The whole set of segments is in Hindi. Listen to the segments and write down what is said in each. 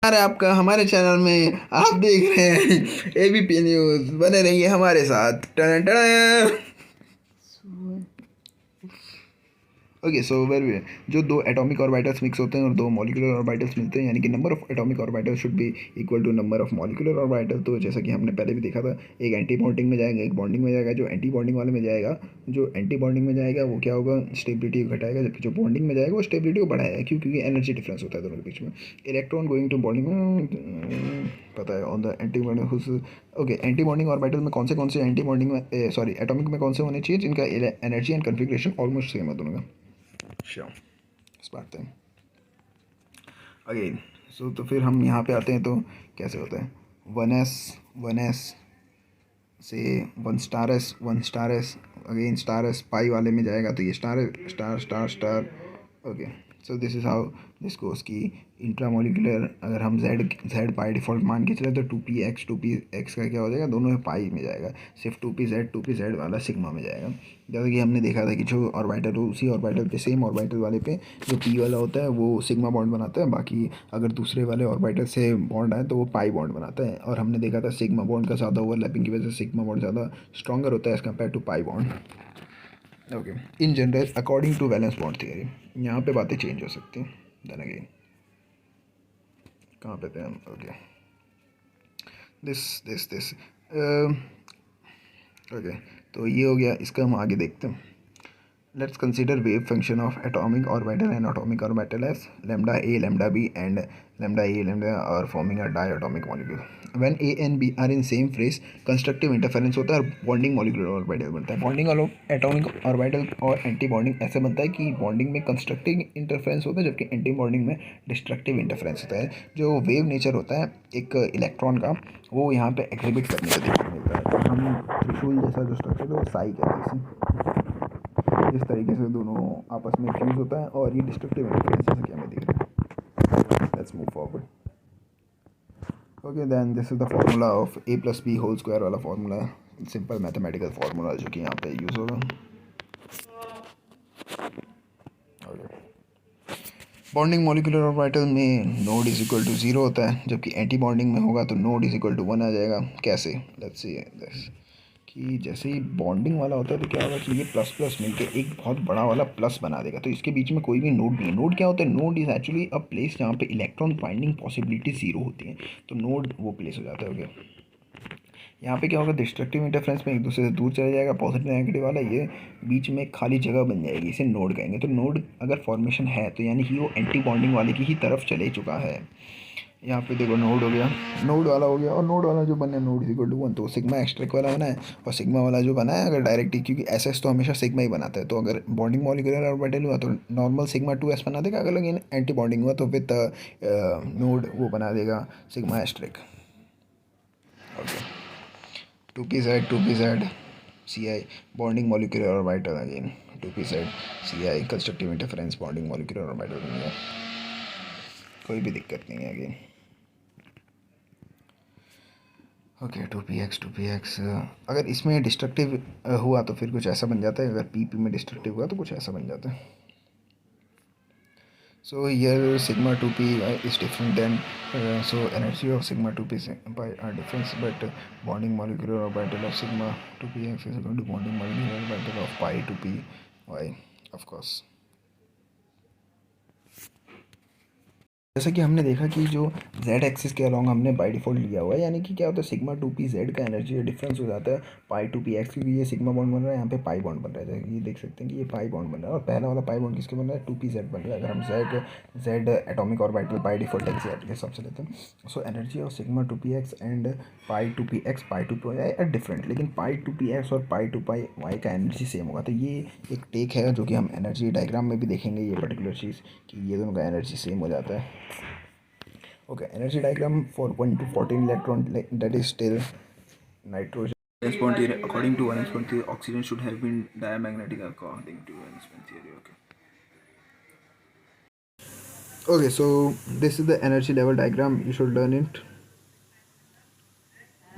अरे आपका हमारे चैनल में आप देख रहे हैं एबीपी न्यूज़। बने रहिए हमारे साथ। टन टन। ओके सो वेर जो दो एटॉमिक ऑर्बिटल्स मिक्स होते हैं और दो मॉलिक्यूलर ऑर्बिटल्स मिलते हैं, यानी कि number of atomic orbitals should be equal to number of molecular orbital. तो जैसा कि हमने पहले भी देखा था, एक एंटी बॉन्डिंग में जाएगा, एक बॉन्डिंग में जाएगा। जो एंटी बॉन्डिंग में जाएगा वो क्या होगा, स्टेबिलिटी को घटाएगा, जबकि जो बॉन्डिंग में जाएगा वो स्टेबिलिटी को बढ़ाएगा। क्योंकि एनर्जी डिफरेंस होता है दोनों के बीच में। इलेक्ट्रॉन गोइंग टू बॉन्डिंग पता है on the anti bonding. Okay, anti bonding orbital में कौन से एंटी बॉन्डिंग में सॉरी एटॉमिक में कौन से होने चाहिए जिनका energy and configuration almost same है दोनों का। श्योर, इस बात है। अगेन तो फिर हम यहाँ पे आते हैं तो कैसे होता है। वन एस से one star S again star S pi वाले में जाएगा तो ये star star star star. Okay, so this is how this goes की इंट्रामोलिकुलर। अगर हम जेड पाई डिफॉल्ट मान के चले तो टू पी एक्स का क्या हो जाएगा, दोनों में पाई में जाएगा। सिर्फ टू पी जेड वाला सिग्मा में जाएगा। जैसे कि हमने देखा था कि जो ऑर्बिटल हो उसी ऑर्बिटल पे, सेम ऑर्बिटल वाले पे जो पी वाला होता है वो सिग्मा बॉन्ड बनाता है। बाकी अगर दूसरे वाले ऑर्बिटल से बॉन्ड आए तो वो पाई बॉन्ड बनाता है। और हमने देखा था सिग्मा बॉन्ड का ज़्यादा ओवरलैपिंग की वजह से सिग्मा बॉन्ड ज़्यादा स्ट्रॉन्गर होता है as compare to pi bond. Okay, in general according to valence bond theory यहाँ पे बातें चेंज हो सकती हैं। देन अगेन कहाँ पे थे हम। ओके, दिस ओके, तो ये हो गया। इसका हम आगे देखते हैं। Let's consider wave function of atomic orbital and atomic orbital as lambda a, lambda b, and lambda a, lambda are forming a diatomic molecule. When a and b are in same phase, constructive interference होता है और bonding molecular orbital बनता है। bonding atomic orbital और anti bonding ऐसे बनता है कि bonding में constructive interference होता है जबकि anti bonding में destructive interference होता है। जो wave nature होता है एक इलेक्ट्रॉन का, वो यहाँ पे exhibit करने को देखने को मिलता है। तो हम त्रिशूल जैसा जो स्ट्रक्चर है वो साई कहते हैं। इस तरीके से दोनों आपस में फ्यूज होता है और ये डिस्ट्रक्टिव इंटरफेरेंस जैसा कि हमें दिख रहा है। Let's move forward. Okay, then this is the formula of A plus B whole square वाला फार्मूला, सिंपल मैथमेटिकल फार्मूला जो कि यहाँ पे यूज़ होगा। बॉन्डिंग मॉलिक्यूलर ऑर्बिटल में नोड इज इक्वल टू 0 होता है, जबकि एंटी बॉन्डिंग में होगा तो नोड इज इक्वल टू 1 आ जाएगा। कैसे, लेट्स सी दिस कि जैसे ही बॉन्डिंग वाला होता है तो क्या होगा कि ये प्लस प्लस मिलके एक बहुत बड़ा वाला प्लस बना देगा। तो इसके बीच में कोई भी नोड नहीं है। नोड क्या होता है, node is actually a place जहाँ पे इलेक्ट्रॉन बाइंडिंग पॉसिबिलिटी 0 होती है। तो नोड वो प्लेस हो जाता है। ओके, यहाँ पे क्या होगा, डिस्ट्रक्टिव इंटरफ्रेंस में एक दूसरे से दूर चला जाएगा पॉजिटिव नेगेटिव वाला, ये बीच में खाली जगह बन जाएगी, इसे नोड कहेंगे। तो नोड अगर फॉर्मेशन है तो यानी कि वो एंटी बॉन्डिंग वाले की ही तरफ चले चुका है। यहाँ पे देखो नोड हो गया, नोड वाला हो गया, और नोड वाला जो बना है नोड इज इक्वल टू 1, तो सिग्मा एक्सट्रिक वाला बना है। और सिग्मा वाला जो बना है अगर डायरेक्टली, क्योंकि एस एस तो हमेशा सिग्मा ही बनाता है, तो अगर बॉन्डिंग मॉलिक्यूलर ऑर्बिटल हुआ तो नॉर्मल सिग्मा 2s बना देगा। अगर लेकिन एंटी बॉन्डिंग हुआ तो विद नोड वो बना देगा सिग्मा एक्सट्रिक। Okay, two P Z C I bonding molecular orbital again, two P Z C I constructive interference bonding molecular orbital बनेगा। कोई भी दिक्कत नहीं है again. Okay, two P X अगर इसमें डिस्ट्रक्टिव हुआ तो फिर कुछ ऐसा बन जाता है। अगर पी पी में डिस्ट्रक्टिव हुआ तो कुछ ऐसा बन जाता है। So here sigma two P is different then, so energy of sigma two P by are difference, but bonding molecular orbital of sigma two P X is equal to bonding molecular orbital of pi two P Y of course. जैसा कि हमने देखा कि जो z एक्सिस के अलॉन्ग हमने बाय डिफ़ॉल्ट लिया हुआ है, यानी कि क्या होता है सिग्मा टू पी जेड का एनर्जी डिफरेंस हो जाता है पाई टू पी एक्स, क्योंकि ये सिग्मा बॉन्ड बन रहा है, यहाँ पे पाई बॉन्ड बन रहा है। ये देख सकते हैं कि ये पाई बॉन्ड बन रहा है और पहला वाला पाई बॉन्ड किसके बन रहा है, टू पी जेड बन रहा है। अगर हम Z atomic orbital by default X के हिसाब से लेते हैं। So energy of sigma two P X and pi two P X, pi two P Y are different, लेकिन पाई टू पी एक्स और पाई टू पाई वाई का एनर्जी सेम होगा। तो ये एक टेक है जो कि हम एनर्जी डायग्राम में भी देखेंगे, ये पर्टिकुलर चीज़ कि ये दोनों का एनर्जी सेम हो जाता है। Okay, energy diagram for 1 to 14 electron, that is still nitrogen. Valence bond theory. According to valence bond theory, oxygen should have been diamagnetic according to valence bond theory. Okay. Okay, so this is the energy level diagram. You should learn it.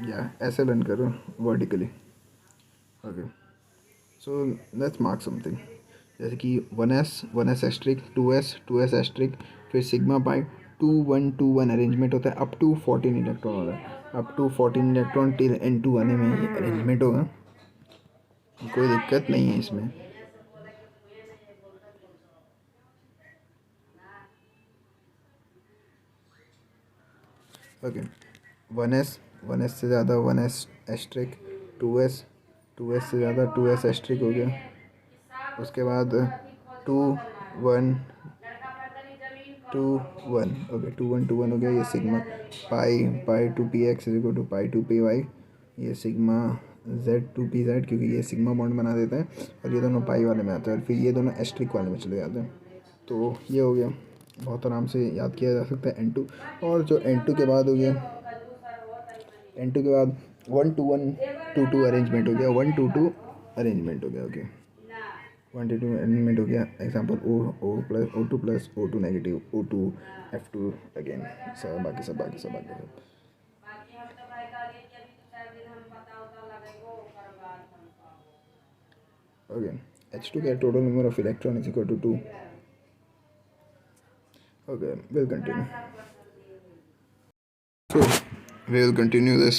Yeah, ऐसे learn करो vertically. Okay. So let's mark something. जैसे कि 1s asterisk, 2s asterisk, फिर सिग्मा पाई 2 1 2 1 अरेंजमेंट होता है, अप टू 14 इलेक्ट्रॉन होता है, up to 14 electron till N2 आने में ये अरेंजमेंट होगा, कोई दिक्कत नहीं है इसमें। ओके, 1s से ज़्यादा 1s एस्ट्रिक, 2s से ज़्यादा 2s एस्ट्रिक हो गया। उसके बाद 2 1 2 1, ओके 2 1 2 1 हो गया। ये sigma pi two P X is equal to pi two P Y, ये sigma z two P Z, क्योंकि ये सिग्मा बॉन्ड बना देता है और ये दोनों पाई वाले में आते हैं और फिर ये दोनों एस्ट्रिक वाले में चले जाते हैं। तो ये हो गया, बहुत आराम से याद किया जा सकता है N2। और जो N2 के बाद हो गया, N2 के बाद 1 2 1 2 2 अरेंजमेंट हो गया, 1 2 2 अरेंजमेंट हो गया। ओके, 1 2 2 अरेंजमेंट हो गया। Example O plus O2 negative O2 F2 again, सब बाकी सब। ओके, H2 का total number of electron is equal to 2। Okay, we'll continue. So we'll continue this.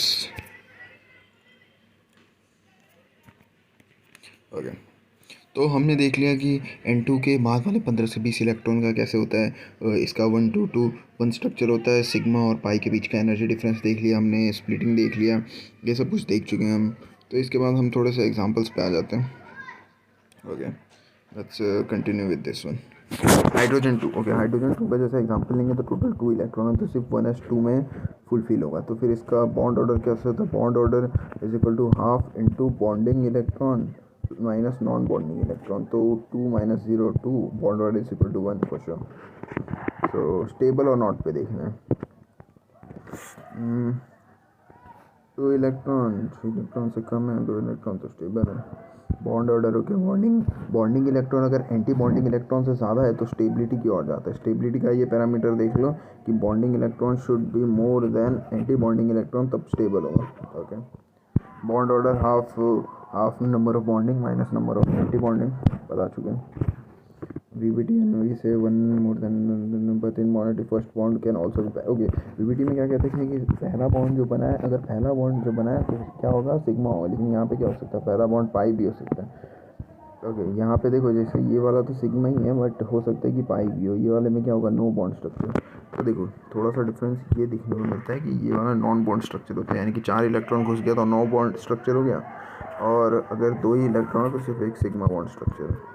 Okay, तो हमने देख लिया कि N2 के बाद वाले 15 से 20 इलेक्ट्रॉन का कैसे होता है। इसका 1 2 2 1 स्ट्रक्चर होता है, सिग्मा और पाई के बीच का एनर्जी डिफरेंस देख लिया हमने, स्प्लिटिंग देख लिया, ये सब कुछ देख चुके हैं हम। तो इसके बाद हम थोड़े से एग्जांपल्स पे आ जाते हैं। Okay, let's continue with this one. Hydrogen 2, okay hydrogen 2 का जैसे एग्जांपल लेंगे तो टोटल 2 इलेक्ट्रॉन है, तो सिर्फ 1s2 में फुलफिल होगा। तो फिर इसका बॉन्ड ऑर्डर कैसे होता है, bond order is equal to half into bonding electron minus non bonding electron, तो 2 - 0 2, bond order is equal to 1 for sure. So stable और नॉट पे देखना है। 2 इलेक्ट्रॉन 3 इलेक्ट्रॉन से कम है, 2 इलेक्ट्रॉन तो स्टेबल है। Bond order okay, bonding electron अगर एंटी बॉन्डिंग इलेक्ट्रॉन से ज़्यादा है तो स्टेबिलिटी की ओर जाता है। स्टेबिलिटी का ये पैरामीटर देख लो कि bonding electron should be more than anti bonding electron, तब स्टेबल होगा। Okay, bond order half number of bonding minus number of anti bonding, बता चुके हैं। VBT and we say 1 more than but in monoty first bond can also be okay. VBT में क्या कहते हैं कि पहला बॉन्ड जो बना है, अगर पहला बॉन्ड जो बना है तो क्या होगा, सिग्मा होगा, लेकिन यहाँ पे क्या हो सकता है, पहला बॉन्ड पाई भी हो सकता है। ओके, यहाँ पे देखो जैसे ये वाला तो सिग्मा ही है, बट हो सकता है कि पाई भी हो। ये वाले में क्या होगा, नो बॉन्ड स्ट्रक्चर। तो देखो थोड़ा सा डिफरेंस ये दिखने को मिलता है कि ये वाला नॉन बॉन्ड स्ट्रक्चर होता है, यानी कि 4 इलेक्ट्रॉन घुस गया तो नो बॉन्ड स्ट्रक्चर हो गया, और अगर 2 ही इलेक्ट्रॉन है तो सिर्फ एक सिग्मा बॉन्ड स्ट्रक्चर है।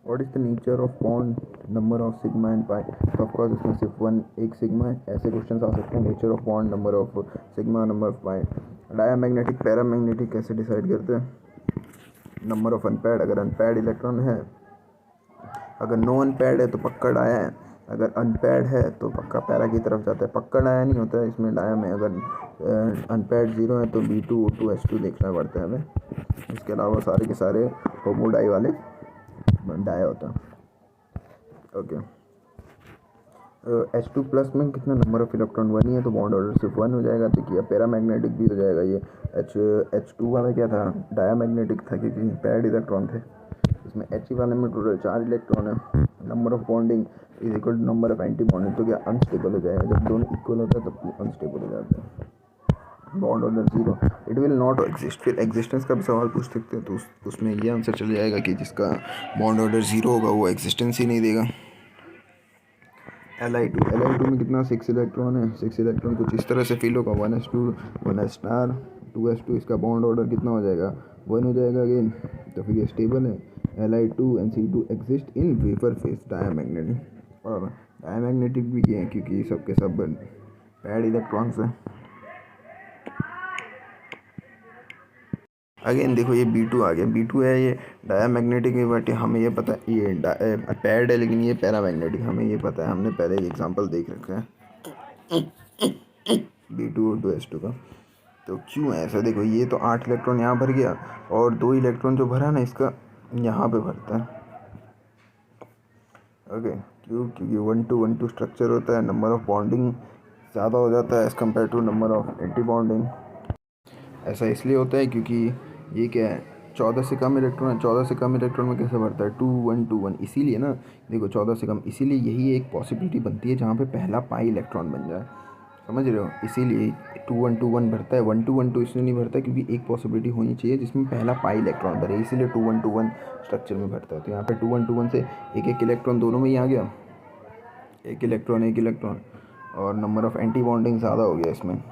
What is the nature of bond, number of sigma and pi? तो ऑफकोर्स इसमें सिर्फ एक सिग्मा है। ऐसे क्वेश्चन आ सकते हैं, nature of bond, number of sigma, number of pi. Diamagnetic paramagnetic कैसे डिसाइड करते हैं, नंबर ऑफ अनपेयर्ड, अगर अनपेयर्ड इलेक्ट्रॉन है, अगर नो अनपेयर्ड है तो पक्का डाया है, अगर अनपेयर्ड है तो पक्का पैरा की तरफ जाता है। पक्का डाया नहीं होता है इसमें डाया में, अगर अनपेयर्ड 0 है तो B2 O2 H2 देखना पड़ता है हमें। इसके अलावा सारे के सारे होमोडाई वाले डाया होता है। ओके, H2 प्लस में कितना नंबर ऑफ इलेक्ट्रॉन 1 ही है, तो बॉन्ड ऑर्डर सिर्फ 1 हो जाएगा। देखिए पैरामैग्नेटिक भी हो जाएगा। ये H2 वाला क्या था, डायमैग्नेटिक था क्योंकि पैड इलेक्ट्रॉन थे। इसमें He वाले में टोटल 4 इलेक्ट्रॉन है। Number of bonding is equal to number of anti bonding, तो क्या अनस्टेबल हो जाएगा, जब दोनों इक्वल होता है तब अनस्टेबल हो जाते हैं। Bond order 0, it will not exist. फिर एग्जिस्टेंस का भी सवाल पूछ सकते हैं, तो उसमें ये आंसर चल जाएगा कि जिसका बॉन्ड ऑर्डर 0 होगा वो एग्जिस्टेंस ही नहीं देगा। Li2 में कितना 6 इलेक्ट्रॉन है, 6 इलेक्ट्रॉन कुछ इस तरह से फील होगा, 1s2 1s स्टार 2s2, इसका बॉन्ड ऑर्डर कितना हो जाएगा, 1 हो जाएगा अगेन, तो फिर ये स्टेबल है। Li2 and C2 exist in vapour phase diamagnetic, और डायमैग्नेटिक भी ये है क्योंकि सबके सब पैड इलेक्ट्रॉन्स हैं। अगेन देखो ये B2 आ गया, B2 है, ये डायमैग्नेटिक है, बट हमें ये पता है ये पैड है, लेकिन ये पैरामैग्नेटिक, हमें ये पता है, हमने पहले एक एग्जांपल देख रखा है B2 और 2s2 का। तो क्यों है ऐसा, देखो ये तो 8 इलेक्ट्रॉन यहाँ भर गया, और 2 इलेक्ट्रॉन जो भरा ना इसका यहाँ पे भरता है। ओके, क्योंकि 1 to 1 2 स्ट्रक्चर होता है, नंबर ऑफ बॉन्डिंग ज़्यादा हो जाता है as compare to number of anti bonding. ऐसा इसलिए होता है क्योंकि ये क्या है, 14 से कम इलेक्ट्रॉन है, 14 से कम इलेक्ट्रॉन में कैसे भरता है, 2 1 2 1, इसीलिए ना देखो 14 से कम, इसीलिए यही एक पॉसिबिलिटी बनती है जहाँ पे पहला पाई इलेक्ट्रॉन बन जाए, समझ रहे हो, इसीलिए 2 1 2 1 भरता है। 1 2 1 2 इसलिए नहीं भरता क्योंकि एक पॉसिबिलिटी होनी चाहिए जिसमें पहला पाई इलेक्ट्रॉन भरे, इसीलिए 2 1 2 1 स्ट्रक्चर में भरता है। तो यहाँ पे 2 1 2 1 से एक एक इलेक्ट्रॉन दोनों में ही आ गया, एक इलेक्ट्रॉन, और नंबर ऑफ़ एंटी बॉन्डिंग ज़्यादा हो गया इसमें,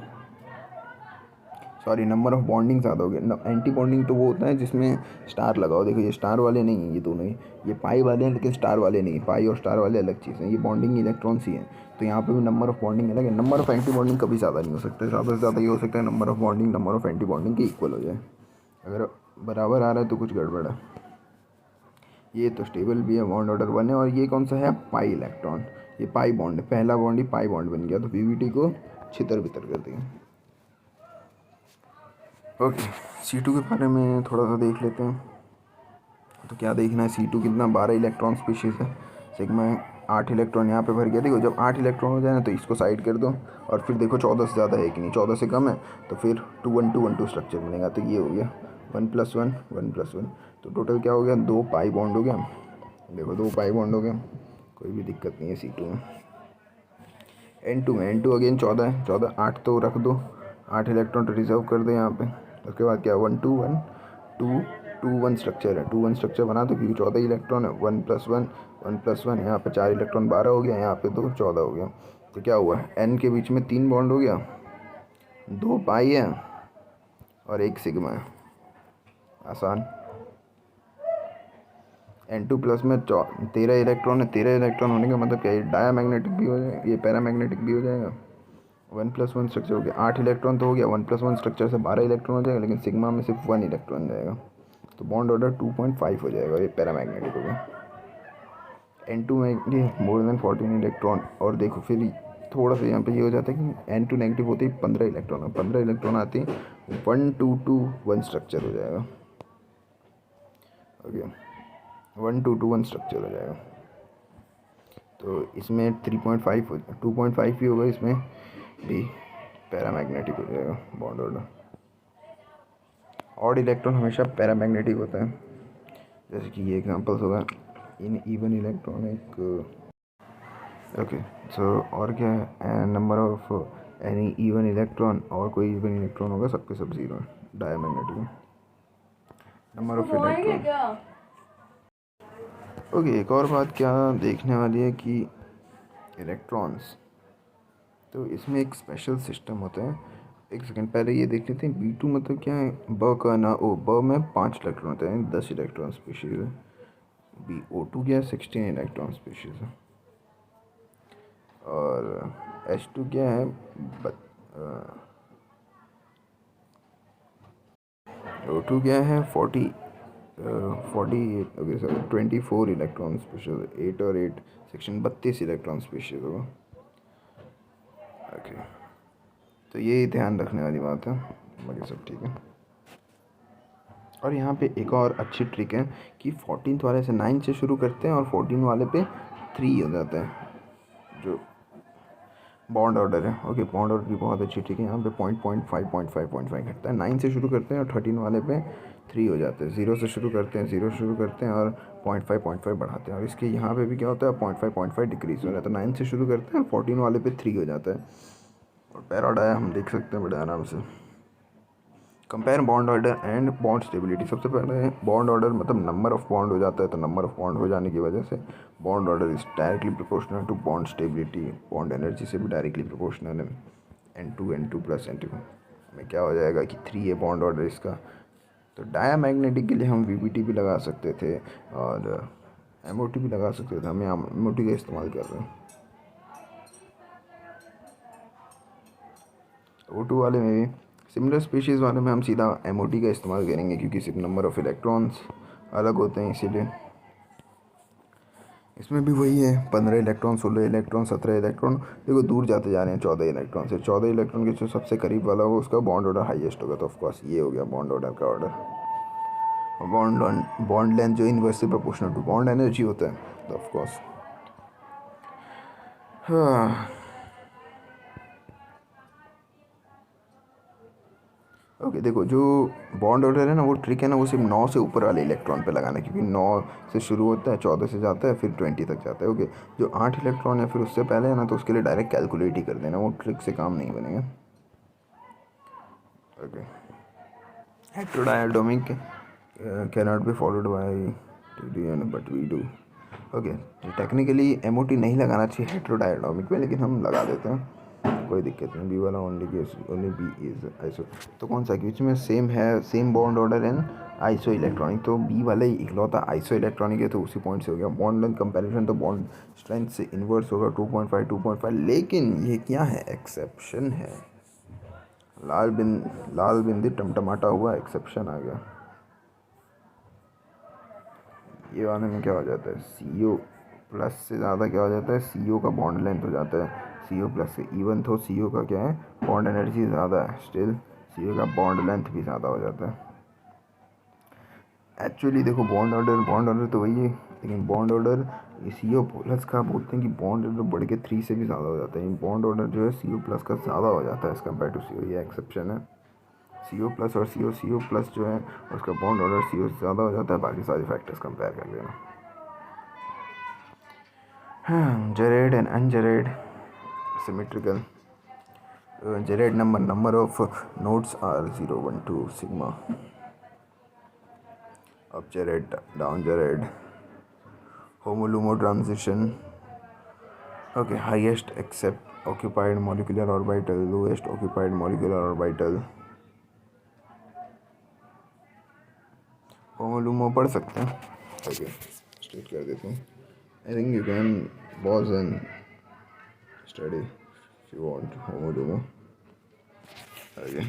सॉरी नंबर ऑफ़ बॉन्डिंग ज़्यादा हो गया। एंटी बॉन्डिंग तो वो होता है जिसमें स्टार लगाओ, देखो ये स्टार वाले नहीं हैं, ये दोनों ही, ये पाई वाले हैं लेकिन स्टार वाले नहीं, पाई और स्टार वाले अलग चीज़ हैं, ये बॉन्डिंग इलेक्ट्रॉन्स ही हैं। तो यहाँ पे भी नंबर ऑफ़ बॉन्डिंग अलग है, नंबर ऑफ़ एंटी बॉन्डिंग कभी ज़्यादा नहीं हो सकता, ज़्यादा से ज़्यादा ये हो सकता है number of bonding number of anti bonding के इक्वल हो जाए, अगर बराबर आ रहा है तो कुछ गड़बड़ है। ये तो स्टेबल भी है, बॉन्ड ऑर्डर 1 है, और ये कौन सा है, पाई इलेक्ट्रॉन, ये पाई बॉन्ड है, पहला बॉन्ड ही पाई बॉन्ड बन गया, तो पीवीटी को छितर बितर कर दिया। ओके, C2 के बारे में थोड़ा सा देख लेते हैं। तो क्या देखना है, C2 कितना, 12 इलेक्ट्रॉन स्पीशीज़ है, सिग्मा 8 इलेक्ट्रॉन यहाँ पे भर गया। देखो जब 8 इलेक्ट्रॉन हो जाए ना तो इसको साइड कर दो, और फिर देखो 14 से ज़्यादा है कि नहीं, 14 से कम है तो फिर 2 1 2 1 2 स्ट्रक्चर बनेगा। तो ये हो गया 1 + 1 1 + 1, तो टोटल क्या हो गया, 2 पाई बॉन्ड हो गया। देखो 2 पाई बॉन्ड हो गया, कोई भी दिक्कत नहीं है C2 में। N2 अगेन 14 है, 14 8 तो रख दो, 8 इलेक्ट्रॉन तो रिजर्व कर दो यहाँ पे। उसके बाद क्या, 1 2 1 2 2 1 स्ट्रक्चर है, 2 1 स्ट्रक्चर बना दो क्योंकि 14 इलेक्ट्रॉन है, 1 + 1 1 + 1, यहाँ पे 4 इलेक्ट्रॉन 12 हो गया, यहाँ पे 2 14 हो गया। तो क्या हुआ, N के बीच में 3 बॉन्ड हो गया, 2 पाई है और 1 सिग्मा है, आसान। N2 प्लस में 13 इलेक्ट्रॉन है, 13 इलेक्ट्रॉन होने का मतलब क्या है, डायामैग्नेटिक भी हो जाएगा, ये पैरामैग्नेटिक भी हो जाएगा। 1 + 1 स्ट्रक्चर हो गया, 8 इलेक्ट्रॉन तो हो गया, 1 + 1 स्ट्रक्चर से 12 इलेक्ट्रॉन हो जाएगा, लेकिन सिग्मा में सिर्फ 1 इलेक्ट्रॉन जाएगा, तो बॉन्ड ऑर्डर 2.5 हो जाएगा, ये पैरामैग्नेटिक हो गया। N2 में मोर देन 14 इलेक्ट्रॉन, और देखो फिर थोड़ा सा यहाँ पे ये हो जाता है कि N2 नेगेटिव होते ही 15 इलेक्ट्रॉन, 15 इलेक्ट्रॉन आते ही 1 2 2 1 स्ट्रक्चर हो जाएगा, ओके 1 2 2 1 स्ट्रक्चर हो जाएगा। तो इसमें 3.5 हो 2.5 ही होगा, इसमें भी पैरामैग्नेटिक हो जाएगा बॉन्ड ऑर्डर। ऑड इलेक्ट्रॉन हमेशा पैरामैग्नेटिक होता है, जैसे कि ये एग्जांपल्स होगा इन इवन इलेक्ट्रॉन एक, ओके सो और क्या है, number of any even electron, और कोई इवन इलेक्ट्रॉन होगा सबके सब जीरो है, डायमैग्नेटिक है। नंबर ऑफ इलेक्ट्रॉन, ओके एक और बात क्या देखने वाली है कि इलेक्ट्रॉन्स, तो इसमें एक स्पेशल सिस्टम होता है। एक सेकंड पहले ये देख लेते हैं, B2 मतलब क्या है, ब का ना ओ, ब में 5 इलेक्ट्रॉन होते हैं, 10 इलेक्ट्रॉन स्पीशीज़ है। BO2 क्या है, 16 इलेक्ट्रॉन स्पीशीज़ है। और H2 क्या है, O2 क्या है, 48, ओके सर 24 इलेक्ट्रॉन स्पीशीज़, 8 और 8 16, 32 इलेक्ट्रॉन स्पीशीज़ होगा, ओके। तो ये ध्यान रखने वाली बात है, बाकी सब ठीक है। और यहाँ पे एक और अच्छी ट्रिक है कि 14th वाले से 9 से शुरू करते हैं और 14 वाले पे 3 हो जाता है, जो बॉन्ड ऑर्डर है, ओके बॉन्ड ऑर्डर की बहुत अच्छी ट्रिक है। यहाँ पे 0.5 घटता है, 9 से शुरू करते हैं और 13 वाले पे 3 हो जाते हैं, 0 से शुरू करते हैं, 0 शुरू करते हैं और 0.5 बढ़ाते हैं, और इसके यहाँ पे भी क्या होता है, 0.5 डिक्रीज हो जाता है, 9 से शुरू करते हैं और 14 वाले पे 3 हो जाता है। और पैराडाया हम देख सकते हैं बड़े आराम से। Compare bond order and bond stability, सबसे पहले बॉन्ड ऑर्डर मतलब नंबर ऑफ बॉन्ड हो जाता है, तो नंबर ऑफ बॉन्ड हो जाने की वजह से bond order is directly proportional to bond stability, bond energy से भी डायरेक्टली प्रोपोर्शनल है। N2 प्लस N2 में क्या हो जाएगा कि 3 है बॉन्ड ऑर्डर इसका। तो डायामैग्नेटिक के लिए हम VBT भी लगा सकते थे और MOT भी लगा सकते थे, हम यहाँ MOT का इस्तेमाल कर रहे हैं। O2 वाले में भी सिमिलर स्पीशीज़ वाले में हम सीधा MOT का इस्तेमाल करेंगे क्योंकि सिर्फ नंबर ऑफ़ इलेक्ट्रॉन्स अलग होते हैं, इसीलिए इसमें भी वही है 15 इलेक्ट्रॉन 16 इलेक्ट्रॉन 17 इलेक्ट्रॉन। देखो दूर जाते जा रहे हैं 14 इलेक्ट्रॉन से, 14 इलेक्ट्रॉन के जो सबसे करीब वाला होगा उसका बॉन्ड ऑर्डर हाईएस्ट होगा, तो ऑफकोर्स ये हो गया बॉन्ड ऑर्डर का ऑर्डर। बॉन्ड लेंथ जो inversely proportional to bond energy होता है, तो ऑफकोर्स हाँ। ओके देखो, जो बॉन्ड ऑर्डर है ना, वो ट्रिक है ना, वो सिर्फ 9 से ऊपर वाले इलेक्ट्रॉन पे लगाना है, क्योंकि 9 से शुरू होता है, 14 से जाता है, फिर 20 तक जाता है। ओके, जो 8 इलेक्ट्रॉन है फिर उससे पहले है ना, तो उसके लिए डायरेक्ट कैलकुलेट ही कर देना, वो ट्रिक से काम नहीं बनेगा। Okay, heterodiatomic cannot be followed by but we do. Okay, technically MOT नहीं लगाना चाहिए हेटेरोडायटोमिक में, लेकिन हम लगा देते हैं, कोई दिक्कत नहीं। बी वाला ओनली बी इज आइसो। तो कौन सा, बीच में सेम है, same bond order and iso electronic, तो बी वाला ही इकलौता आइसो इलेक्ट्रॉनिक है, तो उसी पॉइंट से हो गया। बॉन्ड लेंथ कंपैरिजन तो बॉन्ड स्ट्रेंथ से इन्वर्स होगा, 2.5 2.5। लेकिन ये क्या है, एक्सेप्शन है, लाल बिंदी टमटमाटा हुआ, एक्सेप्शन आ गया। ये वाले में क्या हो जाता है, सी ओ प्लस से ज़्यादा क्या हो जाता है, सी ओ का बॉन्ड लेंथ हो जाता है सी ओ प्लस से। इवन तो सी ओ का क्या है, बॉन्ड एनर्जी ज़्यादा है, स्टिल सी ओ का बॉन्ड लेंथ भी ज़्यादा हो जाता है। एक्चुअली देखो, बॉन्ड ऑर्डर तो वही है, लेकिन बॉन्ड ऑर्डर सी ओ प्लस का बोलते हैं कि बॉन्ड ऑर्डर बढ़ के 3 से भी ज़्यादा हो जाता है। बॉन्ड ऑर्डर जो है सी ओ प्लस का ज़्यादा हो जाता है एज़ कम्पेयर टू सी ओ, ये एक्सेप्शन है। सी ओ प्लस और सी ओ प्लस जो है उसका बॉन्ड ऑर्डर सी ओ से ज़्यादा हो जाता है, बाकी सारे फैक्टर्स कंपेयर कर लेना। हाँ, gerade and ungerade symmetrical. Gerade number of nodes are 0 1 2 sigma. Up Jared, down Jared. Homo-LUMO transition. Okay, highest except occupied molecular orbital, lowest occupied molecular orbital. Homo-LUMO पढ़ सकते हैं। Okay, स्टार्ट कर देते हैं। I think you can pause and study if you want Homo-LUMO. Okay,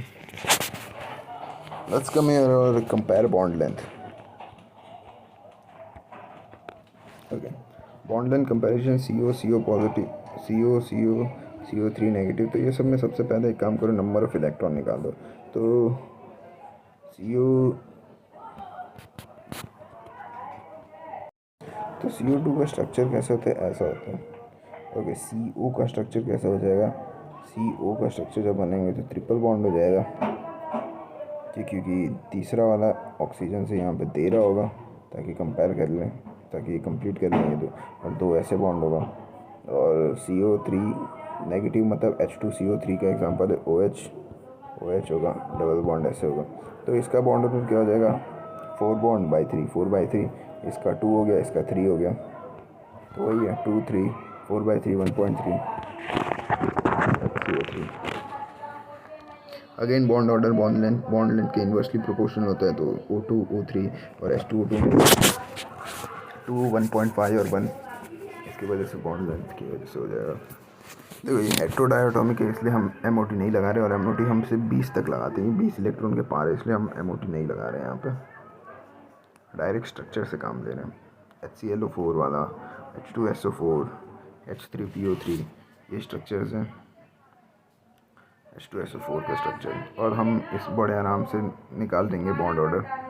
let's come here or compare bond length. Okay, bond length comparison CO positive, CO3 negative. तो ये सब में सबसे पहले एक काम करो, नंबर ऑफ इलेक्ट्रॉन निकाल दो। तो CO2 का स्ट्रक्चर कैसे होता है, ऐसा होता है। ओके, CO का स्ट्रक्चर कैसा हो जाएगा, CO का स्ट्रक्चर जब बनेंगे तो ट्रिपल बॉन्ड हो जाएगा, क्योंकि तीसरा वाला ऑक्सीजन से यहाँ पे दे रहा होगा, ताकि कंपेयर कर लें, ताकि कंप्लीट कर लेंगे दो, और दो ऐसे बॉन्ड होगा। और CO3 नेगेटिव मतलब H2CO3 का एग्जांपल है OH होगा, डबल बॉन्ड ऐसे होगा। तो इसका बॉन्ड ऑर्डर क्या हो जाएगा, 4/3, इसका 2 हो गया, इसका 3 हो गया, तो वही है 2 3 4/3 1.3 CO3। अगेन बॉन्ड लेंथ के इन्वर्सली प्रोपोर्शनल होता है, तो O2 O3 और H2O2 में 2 1.5 और 1, इसकी वजह से बॉन्ड लेंथ की वजह से हो जाएगा। देखो, ये हेटेरोडायटोमिक है, इसलिए हम एमओटी नहीं लगा रहे, और एमओटी हम सिर्फ 20 तक लगाते हैं, 20 इलेक्ट्रॉन के पार है, इसलिए हम एमओटी नहीं लगा रहे हैं यहाँ पे, डायरेक्ट स्ट्रक्चर से काम ले रहे हैं। HClO4 वाला, H2SO4, H3PO3, ये स्ट्रक्चर्स हैं, H2SO4 का स्ट्रक्चर, और हम इस बड़े आराम से निकाल देंगे bond order.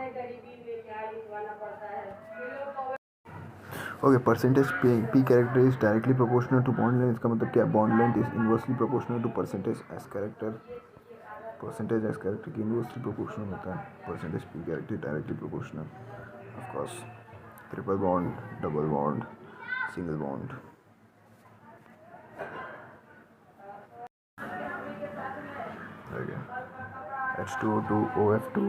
Okay, percentage P character is directly proportional to bond length. इसका मतलब क्या, bond length is inversely proportional to percentage S character. Percentage S character की इन्वर्सली प्रोपोर्शनल होता है, percentage P character directly proportional. Of course, triple bond, double bond, single bond. H2O2 OF2,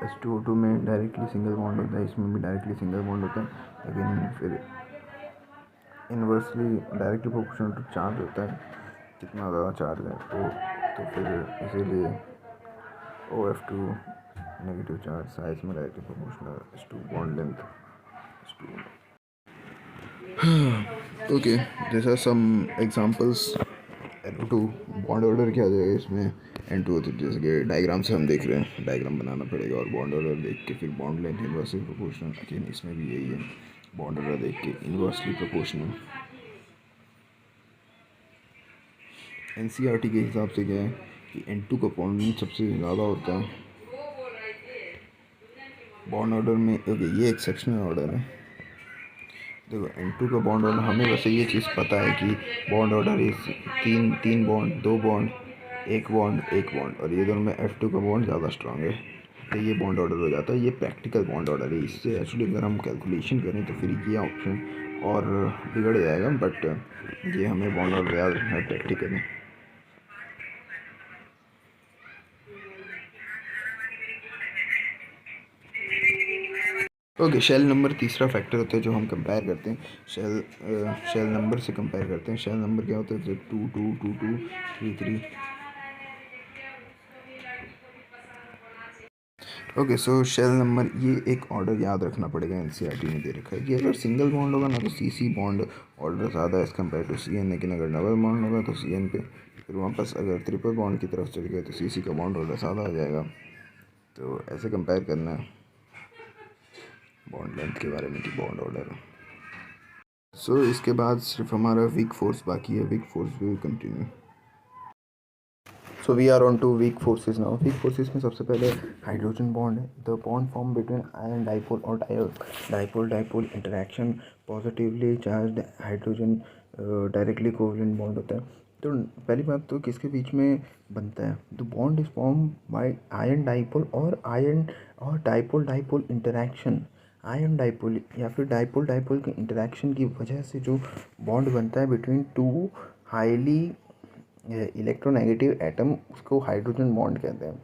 H2O2 में डायरेक्टली सिंगल बॉन्ड होता है, इसमें भी डायरेक्टली सिंगल बॉन्ड होता है, लेकिन फिर inversely directly proportional to charge होता है, कितना ज़्यादा चार्ज है, तो फिर इसीलिए OF2 नेगेटिव चार्ज, साइज में directly proportional, H2 bond length H2। Okay, this are some examples. NO2 bond order क्या आ जाएगा इसमें, N2O3, जैसे कि डायग्राम से हम देख रहे हैं, डायग्राम बनाना पड़ेगा, और बॉन्ड ऑर्डर देख के फिर bond length inversely proportional. Again इसमें भी यही है, बॉन्ड ऑर्डर देख के इन्वर्सली प्रोपोर्शनल। NCERT के हिसाब से क्या है कि N2 का बॉन्ड लेंथ सबसे ज़्यादा होता है बॉन्ड ऑर्डर में। ओके, ये एक्सेप्शनल ऑर्डर है। देखो, N2 का बॉन्ड ऑर्डर, हमें वैसे ये चीज़ पता है कि बॉन्ड ऑर्डर इस तीन बॉन्ड, 2 बॉन्ड, एक बॉन्ड और ये दोनों में F2 का बॉन्ड ज़्यादा स्ट्रांग है, तो ये बॉन्ड ऑर्डर हो जाता है। ये प्रैक्टिकल बॉन्ड ऑर्डर है। इससे एक्चुअली अगर हम कैलकुलेशन करें तो फिर ये ऑप्शन और बिगड़ जाएगा, बट ये हमें बॉन्ड ऑर्डर याद रखना है प्रैक्टिकली। ओके, शेल नंबर तीसरा फैक्टर होता है जो हम कंपेयर करते हैं। शेल नंबर से कंपेयर करते हैं। शेल नंबर क्या होता है? जब 2 2 2 2 3 3। ओके, सो शेल नंबर, ये एक ऑर्डर याद रखना पड़ेगा। एनसीईआरटी में दे रखा है कि अगर सिंगल बॉन्ड होगा ना तो सीसी बॉन्ड ऑर्डर ज़्यादा है एज़ कम्पेयर टू सीएन, लेकिन अगर डबल बॉन्ड होगा तो सीएन पे, फिर वापस अगर ट्रिपल बॉन्ड की तरफ चल गए तो सीसी का बॉन्ड ऑर्डर ज़्यादा हो जाएगा। तो ऐसे कंपेयर करना है बॉन्ड लेंथ के बारे में कि बॉन्ड ऑर्डर। सो इसके बाद सिर्फ हमारा वीक फोर्स बाकी है। Weak force will continue. So we are on to weak forces now. Weak forces में सबसे पहले हाइड्रोजन बॉन्ड है। The bond form between ion dipole और dipole dipole interaction. Positively charge hydrogen directly covalent bond होता है। तो पहली बात तो किसके बीच में बनता है? The bond is form by ion dipole और dipole dipole interaction. Ion dipole या फिर डाइपोल डाइपोल के इंटरेक्शन की वजह से जो बॉन्ड बनता है between two highly electronegative atom, उसको हाइड्रोजन बॉन्ड कहते हैं।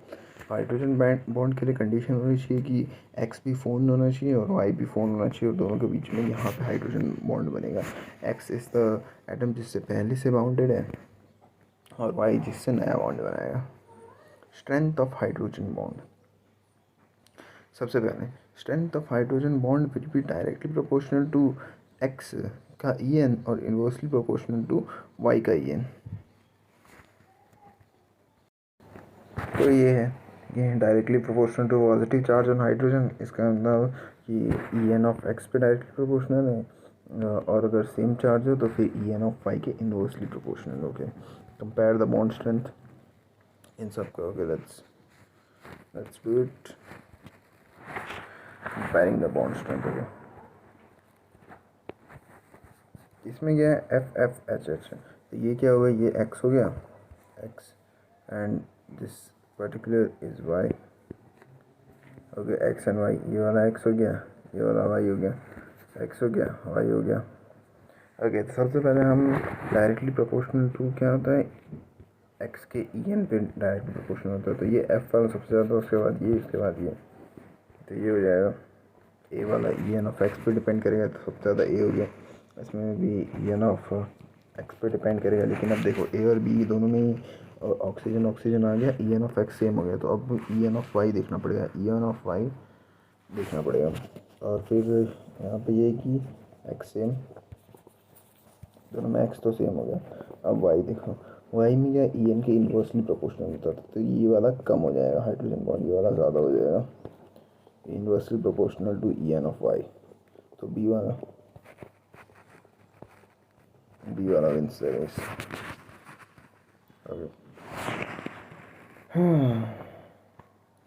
हाइड्रोजन बॉन्ड के लिए कंडीशन होनी चाहिए कि एक्स भी फ़ोन होना चाहिए और वाई भी फ़ोन होना चाहिए, और दोनों के बीच में यहाँ पे हाइड्रोजन बॉन्ड बनेगा। एक्स इज़ द एटम जिससे पहले से बाउंडेड है और वाई जिससे नया बॉन्ड बनाएगा। Strength of hydrogen bond. सबसे पहले strength of hydrogen bond will be directly proportional to X का ई और इन्वर्सली प्रोपोर्शनल टू वाई का ई। तो ये है, ये directly proportional to positive charge on hydrogen. इसका मतलब कि ई एन ऑफ एक्स पे डायरेक्टली प्रोपोर्शनल है, और अगर सेम चार्ज हो तो फिर ई एन ऑफ वाई के inversely proportional. Okay, compare the bond strength in सब का। Okay, let's do it. Comparing the bond strength. Okay, इसमें क्या है? F F H H. तो ये क्या होगा? ये एक्स हो गया, X, and this particular is Y. Okay, X and Y. ये वाला एक्स हो गया, ये वाला वाई हो गया। एक्स हो गया, वाई हो गया। ओके, तो सबसे पहले हम डायरेक्टली प्रोपोर्शनल टू क्या होता है? एक्स के ई एन पे डायरेक्टली प्रोपोर्शनल होता है। तो ये एफ वाला सबसे ज़्यादा, उसके बाद ये, उसके बाद ये, तो ये हो जाएगा। ए वाला ई एन ऑफ एक्स पे डिपेंड करेगा तो सबसे ज़्यादा ए हो गया। इसमें भी ई एन ऑफ एक्स पे डिपेंड करेगा, लेकिन अब देखो ए और बी दोनों में ही ऑक्सीजन ऑक्सीजन आ गया, E N of X same हो गया। तो अब ई एन ऑफ वाई देखना पड़ेगा, ई एन ऑफ वाई देखना पड़ेगा। और फिर यहाँ पे ये कि एक्स सेम, दोनों में एक्स तो सेम हो गया। अब वाई देखो, वाई में क्या? ई एन के इन्वर्सली प्रोपोर्शनल होता था, तो ये वाला कम हो जाएगा हाइड्रोजन बॉन्ड, ये वाला ज़्यादा हो जाएगा। Inversely proportional to E N of Y. तो बी वाला विंस है guys.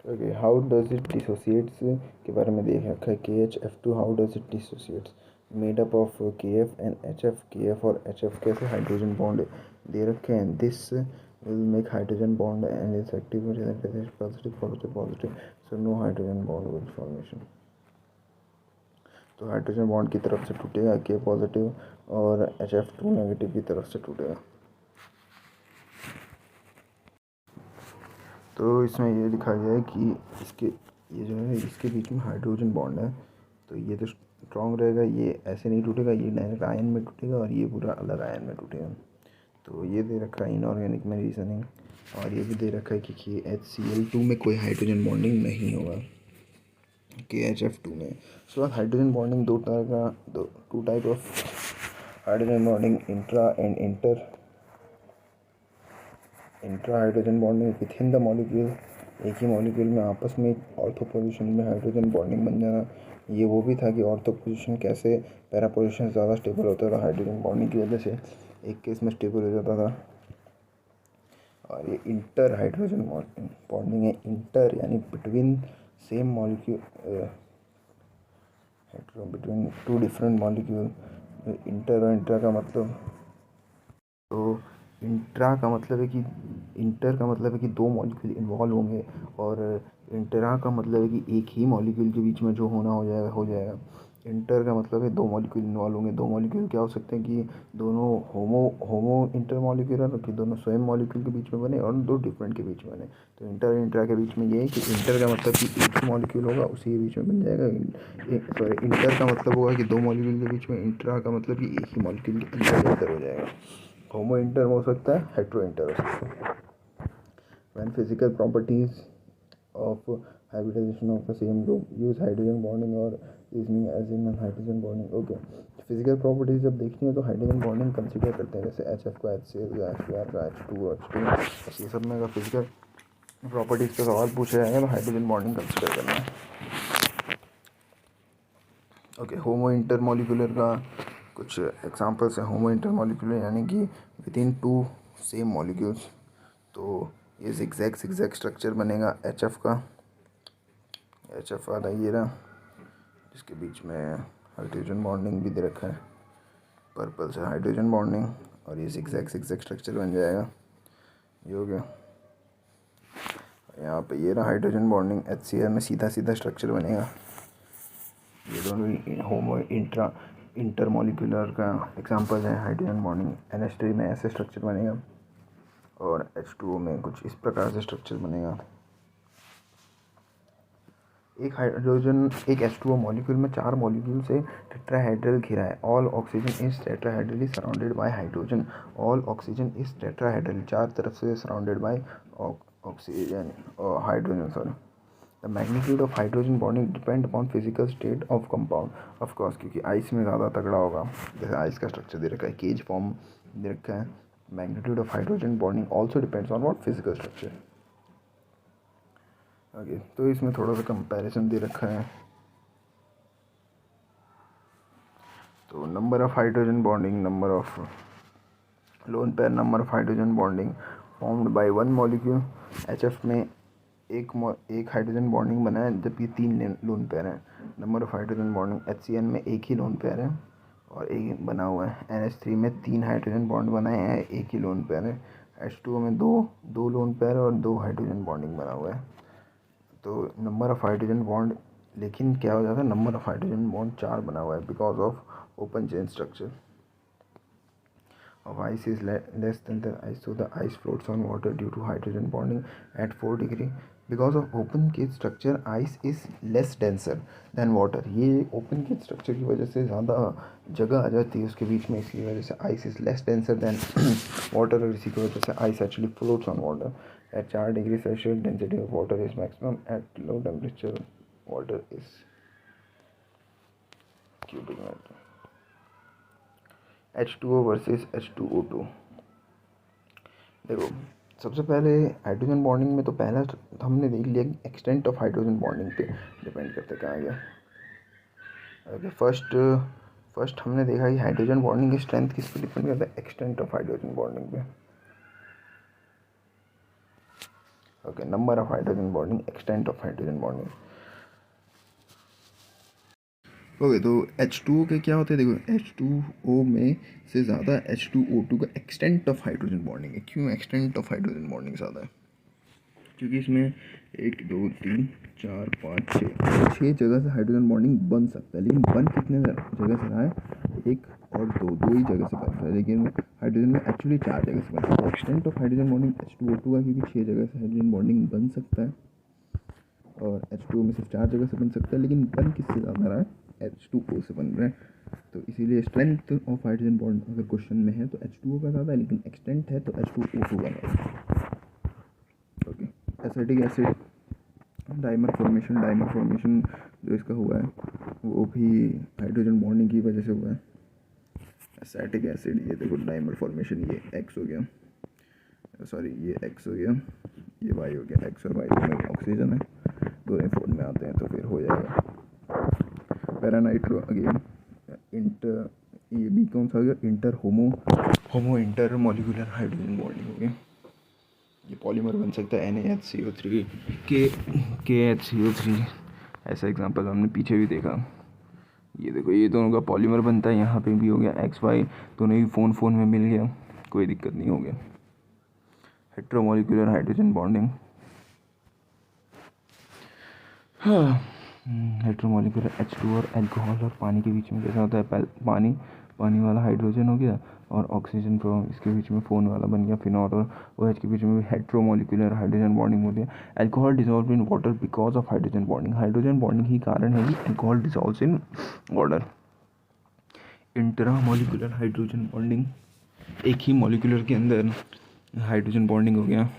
Okay, how does it dissociates के बारे में देख रखा है। KHF2 how does it dissociates? Made up of KF and HF। KF और HF कैसे हाइड्रोजन बॉन्ड दे रखे हैं। This will make hydrogen bond and is active positive positive positive, so no hydrogen bond will formation. तो हाइड्रोजन बॉन्ड की तरफ से टूटेगा K पॉजिटिव और HF2 नेगेटिव की तरफ से टूटेगा। तो इसमें ये लिखा गया है कि इसके, ये जो है इसके बीच में हाइड्रोजन बॉन्ड है, तो ये तो स्ट्रॉन्ग रहेगा, ये ऐसे नहीं टूटेगा, ये डायरेक्ट आयन में टूटेगा और ये पूरा अलग आयन में टूटेगा। तो ये दे रखा है इनऑर्गेनिक में रीजनिंग, और ये भी दे रखा है कि KHCl2 में कोई हाइड्रोजन बॉन्डिंग नहीं होगा, KHF2 में। उसके बाद hydrogen bonding two type of hydrogen bonding, intra and inter hydrogen bonding with in the molecule. एक ही मॉलिक्यूल में आपस में ऑर्थो पोजीशन में हाइड्रोजन बॉन्डिंग बन जाना। ये वो भी था कि ऑर्थो पोजीशन कैसे, पैरा पोजीशन ज़्यादा स्टेबल होता था हाइड्रोजन बॉन्डिंग की वजह से, एक केस में स्टेबल हो जाता था। और ये इंटर हाइड्रोजन बॉन्डिंग है, इंटर यानी between same molecule, between two different molecule. Inter और इंट्रा का मतलब, तो इंट्रा का मतलब है कि इंटर का मतलब है कि दो मॉलिक्यूल इन्वॉल्व होंगे, और इंटरा का मतलब है कि एक ही मॉलिक्यूल के बीच में जो होना हो जाएगा। इंटर का मतलब है दो मॉलिक्यूल इन्वॉल्व होंगे। दो मॉलिक्यूल क्या हो सकते हैं कि दोनों होमो होमो इंटरमॉलिक्यूलर, कि दोनों स्वयं मॉलिक्यूल के बीच में बने, और दो डिफरेंट के बीच में बने। तो इंटर इंट्रा के बीच में ये है कि इंटर का मतलब कि एक ही मॉलिक्यूल होगा, उसी के बीच में बन जाएगा। सॉरी, इंटर का मतलब होगा कि दो मॉलिक्यूल के बीच में, इंट्रा का मतलब कि एक ही मॉलिक्यूल के अंदर इंटर हो जाएगा। होमो इंटर हो सकता है, हेट्रो इंटर हो सकता है। When physical properties of hybridization of the same group use hydrogen bonding or reasoning as in hydrogen bonding. Okay, physical properties जब देखनी है तो हाइड्रोजन बॉन्डिंग कंसीडर करते हैं, जैसे एच एफ का, एच सी एल का, एच पी आर का, H2O, ये सब में अगर फिजिकल प्रॉपर्टीज का सवाल पूछा जाएगा तो हाइड्रोजन बॉन्डिंग कंसीडर करना है। ओके, होमो इंटरमॉलिक्यूलर का कुछ एग्जांपल्स हैं। होमो इंटरमॉलिक्यूलर यानी कि with in two same molecules, तो ये zigzag स्ट्रक्चर बनेगा एच एफ का। एच एफ वाला ये रहा, जिसके बीच में हाइड्रोजन बॉन्डिंग भी दे रखा है, पर्पल से हाइड्रोजन बॉन्डिंग, और ये zigzag स्ट्रक्चर बन जाएगा। ये हो गया। यहाँ पे ये रहा हाइड्रोजन बॉन्डिंग, HCl में सीधा सीधा स्ट्रक्चर बनेगा। ये दोनों होमो इंटरमॉलिक्यूलर का एग्जांपल है हाइड्रोजन बॉन्डिंग। NH3 में ऐसे स्ट्रक्चर बनेगा, और H2O में कुछ इस प्रकार से स्ट्रक्चर बनेगा। एक H2O मॉलिक्यूल में 4 मॉलिक्यूल से टेट्राहेड्रल घिरा है। All oxygen is tetrahedrally surrounded by hydrogen. All oxygen is tetrahedral, 4 तरफ से सराउंडेड बाय ऑक्सीजन और hydrogen, sorry. The magnitude of hydrogen bonding depend upon physical state of compound. Of course, क्योंकि आइस में ज़्यादा तगड़ा होगा। जैसे आइस का स्ट्रक्चर दे रखा है, केज फॉर्म दे रखा है। Magnitude of hydrogen bonding also depends on what, physical structure. Okay, तो इसमें थोड़ा सा कंपैरिजन दे रखा है। तो number of hydrogen bonding, number of lone pair, number of hydrogen bonding formed by one molecule. HF में एक हाइड्रोजन बॉन्डिंग बना है, जबकि 3 लोन पेयर हैं। Number of hydrogen bonding HCl में एक ही लोन पेयर है और एक बना हुआ है। NH3 में 3 हाइड्रोजन बॉन्ड बनाए हैं, एक ही लोन पेयर है। H2O में दो लोन पेयर और 2 हाइड्रोजन बॉन्डिंग बना हुआ है। तो नंबर ऑफ हाइड्रोजन बॉन्ड, लेकिन क्या हो जाता है, नंबर ऑफ हाइड्रोजन बॉन्ड 4 बना हुआ है, because of open chain structure of ice is less than the ice, so the ice floats on water due to hydrogen bonding at 4 degree. Because of open cage structure, ice is less denser than water. ये open cage structure की वजह से ज़्यादा जगह आ जाती है उसके बीच में, इसकी वजह से ice is less denser than water, और इसी की वजह से ice actually floats on water. At 4 degree Celsius, density of water is maximum. At low temperature, water is cubic meter. H2O versus H2O2। देखो, सबसे पहले हाइड्रोजन बॉन्डिंग में तो पहला हमने देख लिया कि एक्सटेंट ऑफ हाइड्रोजन बॉन्डिंग पे डिपेंड करते कहाँ गया। ओके, फर्स्ट हमने देखा कि हाइड्रोजन बॉन्डिंग की स्ट्रेंथ किस पे डिपेंड करता है, एक्सटेंट ऑफ हाइड्रोजन बॉन्डिंग पे। Okay, number of hydrogen bonding, extent of hydrogen bonding. Okay, तो H2O के क्या होते हैं, देखो H2O में से ज़्यादा H2O2 का एक्सटेंट ऑफ हाइड्रोजन बॉन्डिंग है। क्यों एक्सटेंट ऑफ हाइड्रोजन बॉन्डिंग ज़्यादा है? क्योंकि इसमें 1 2 3 4 5 6 जगह से हाइड्रोजन बॉन्डिंग बन सकता है, लेकिन बन कितने जगह से रहा है, 1 और 2 ही जगह से बन रहा है, लेकिन हाइड्रोजन में एक्चुअली 4 जगह से बन रहा है। Extent of hydrogen bonding H2O2 का, क्योंकि 6 जगह से हाइड्रोजन बॉन्डिंग बन सकता है, और H2O में सिर्फ 4 जगह से बन सकता है, लेकिन बन किससे ज़्यादा रहा है, H2O से बन रहा है। तो इसीलिए स्ट्रेंथ ऑफ हाइड्रोजन बॉन्ड अगर क्वेश्चन में है तो H2O का ज़्यादा है, लेकिन एक्सटेंट है तो H2O2 का ज़्यादा। Okay, acetic acid dimer formation जो इसका हुआ है वो भी हाइड्रोजन बॉन्डिंग की वजह से हुआ है। एसिटिक एसिड, ये देखो डाइमर फॉर्मेशन, ये X हो गया, सॉरी ये X हो गया, ये Y हो गया। X और Y दोनों ऑक्सीजन है, दोनों फोन में आते हैं तो फिर हो जाएगा पैरानाइट्रो। अगेन इंटर, ये भी कौन सा हो गया, इंटर होमो इंटर मॉलिक्यूलर हाइड्रोजन बॉन्डिंग हो गया। ये पॉलीमर बन सकता है NaHCO3 KHCO3, ऐसा एग्जांपल हमने पीछे भी देखा। ये देखो, ये दोनों का पॉलीमर बनता है, यहाँ पे भी हो गया XY, दोनों ही फोन में मिल गया, कोई दिक्कत नहीं हो गया। हेट्रोमोलिकुलर हाइड्रोजन बॉन्डिंग, हेट्रोमोलिकुलर H2 और अल्कोहल और पानी के बीच में कैसा होता है, पानी वाला हाइड्रोजन हो गया और ऑक्सीजन फ्रॉम इसके बीच में फोन वाला बन गया फिनॉल, और OH के बीच में भी हेट्रोमोलिकुलर हाइड्रोजन बॉन्डिंग होती है। Alcohol dissolve in water because of hydrogen bonding ही कारण है कि alcohol dissolve in water. Intramolecular hydrogen bonding, एक ही मॉलिक्यूलर के अंदर हाइड्रोजन बॉन्डिंग हो गया।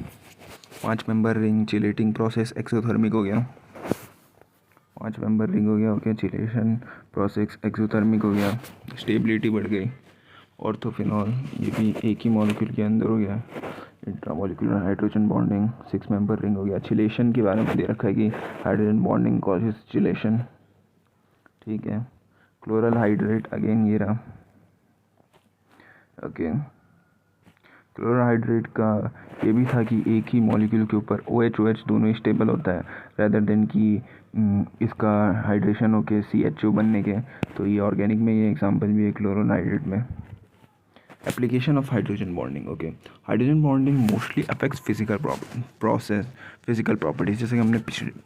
5 member ring chelating process exothermic हो गया, 5 मेंबर रिंग हो गया, ओके, चिलेशन प्रोसेस एक्सोथर्मिक हो गया, स्टेबिलिटी बढ़ गई। ऑर्थोफिनॉल, ये भी एक ही मॉलिक्यूल के अंदर हो गया। Intramolecular hydrogen bonding 6 member ring हो गया। चिलेशन के बारे में दे रखा है कि हाइड्रोजन बॉन्डिंग कॉजेज चिलेशन, ठीक है। क्लोरल हाइड्रेट, अगेन ये रहा, ओके। क्लोराहाइड्रेट का ये भी था कि एक ही मॉलिक्यूल के ऊपर OH दोनों ही स्टेबल होता है रैदर देन कि इसका हाइड्रेशन होके CHO बनने के। तो ये ऑर्गेनिक में ये एग्जांपल भी है क्लोराहाइड्रेट में। Application of hydrogen bonding, okay. Hydrogen bonding mostly affects physical properties, जैसे कि हमने